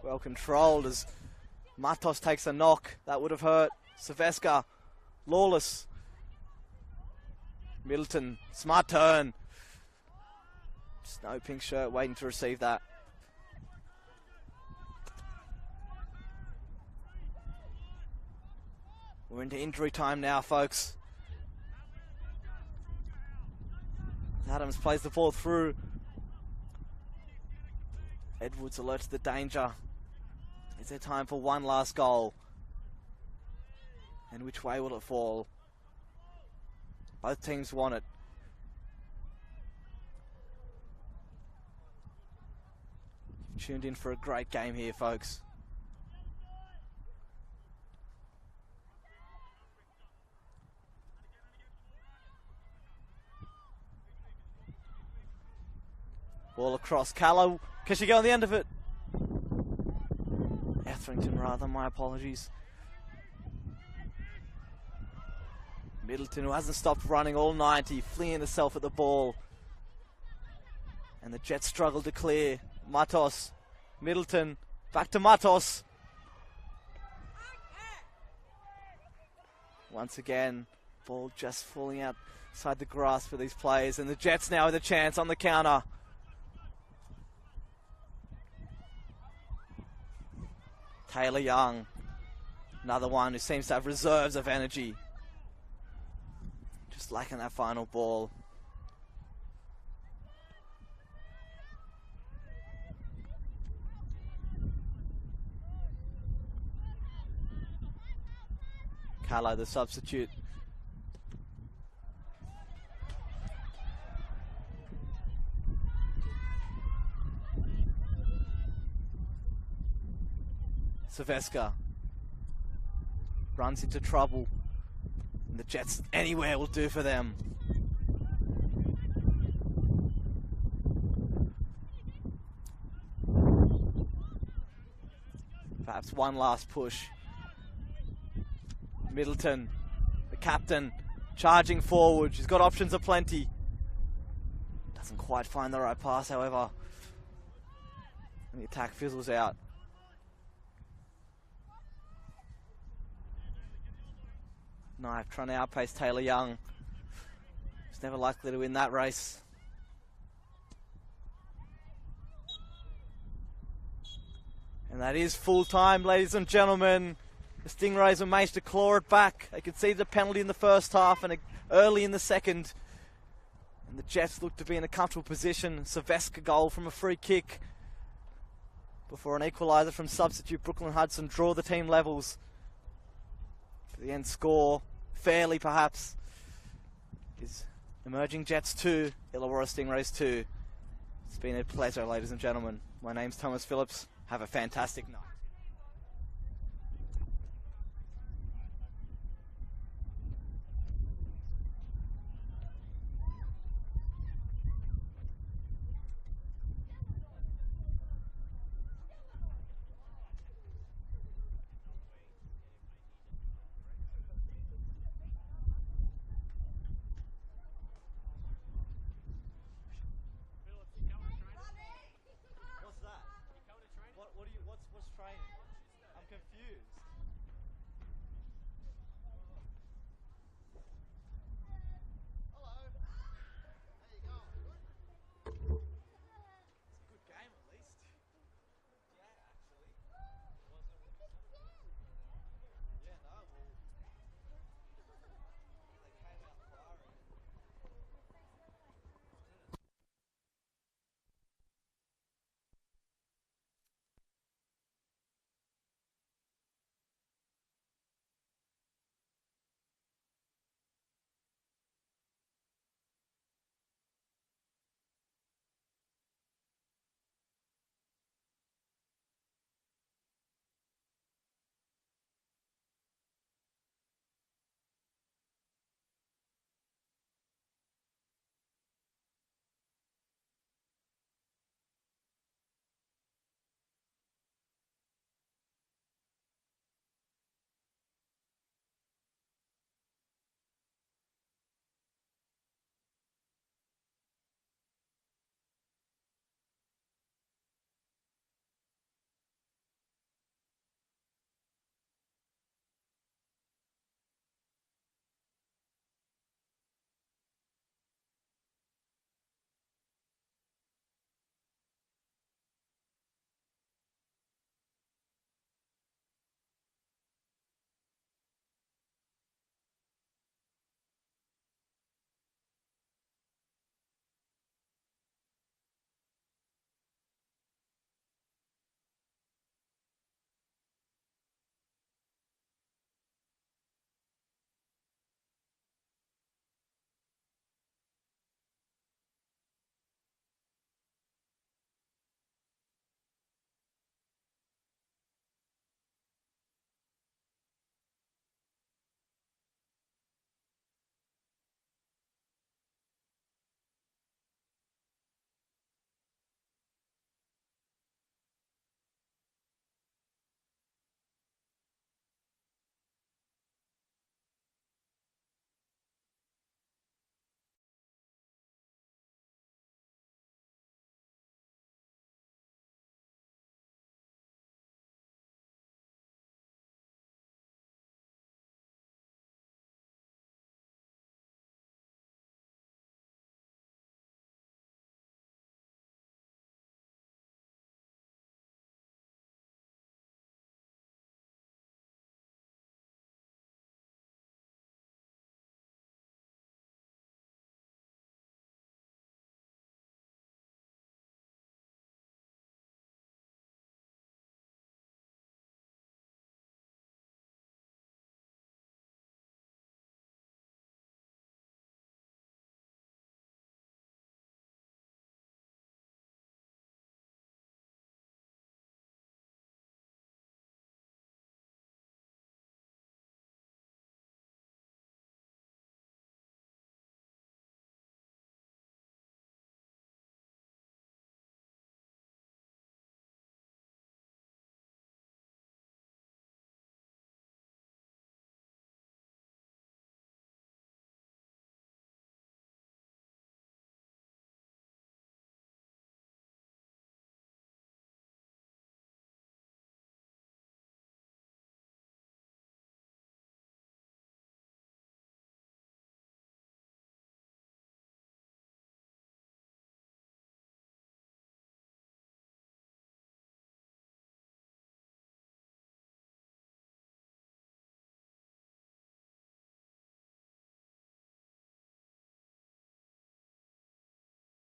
Well controlled as Matos takes a knock. That would have hurt. Silvesca, Lawless. Middleton, smart turn. Snow pink shirt waiting to receive that. We're into injury time now, folks. Adams plays the ball through. Edwards alert to the danger. Is there time for one last goal? And which way will it fall? Both teams want it. Tuned in for a great game here, folks. Ball across. Callow. Can she go on the end of it? Etherington, rather. My apologies. Middleton, who hasn't stopped running all 90, fleeing herself at the ball. And the Jets struggle to clear. Matos. Middleton. Back to Matos. Once again, ball just falling outside the grasp for these players. And the Jets now with a chance on the counter. Taylor Young, another one who seems to have reserves of energy. Just lacking that final ball. Callow, the substitute. Silvesca runs into trouble, and the Jets anywhere will do for them. Perhaps one last push. Middleton, the captain, charging forward. She's got options aplenty. Doesn't quite find the right pass, however. And the attack fizzles out. Knife trying to outpace Taylor Young. He's never likely to win that race. And that is full time, ladies and gentlemen. The Stingrays have managed to claw it back. They could see the penalty in the first half and early in the second. And the Jets look to be in a comfortable position. Silvesca goal from a free kick before an equaliser from substitute Brooklyn Hudson draw the team levels. The end score, fairly perhaps, is Emerging Jets 2, Illawarra Stingrays 2. It's been a pleasure, ladies and gentlemen. My name's Thomas Phillips. Have a fantastic night. What's training? I'm confused.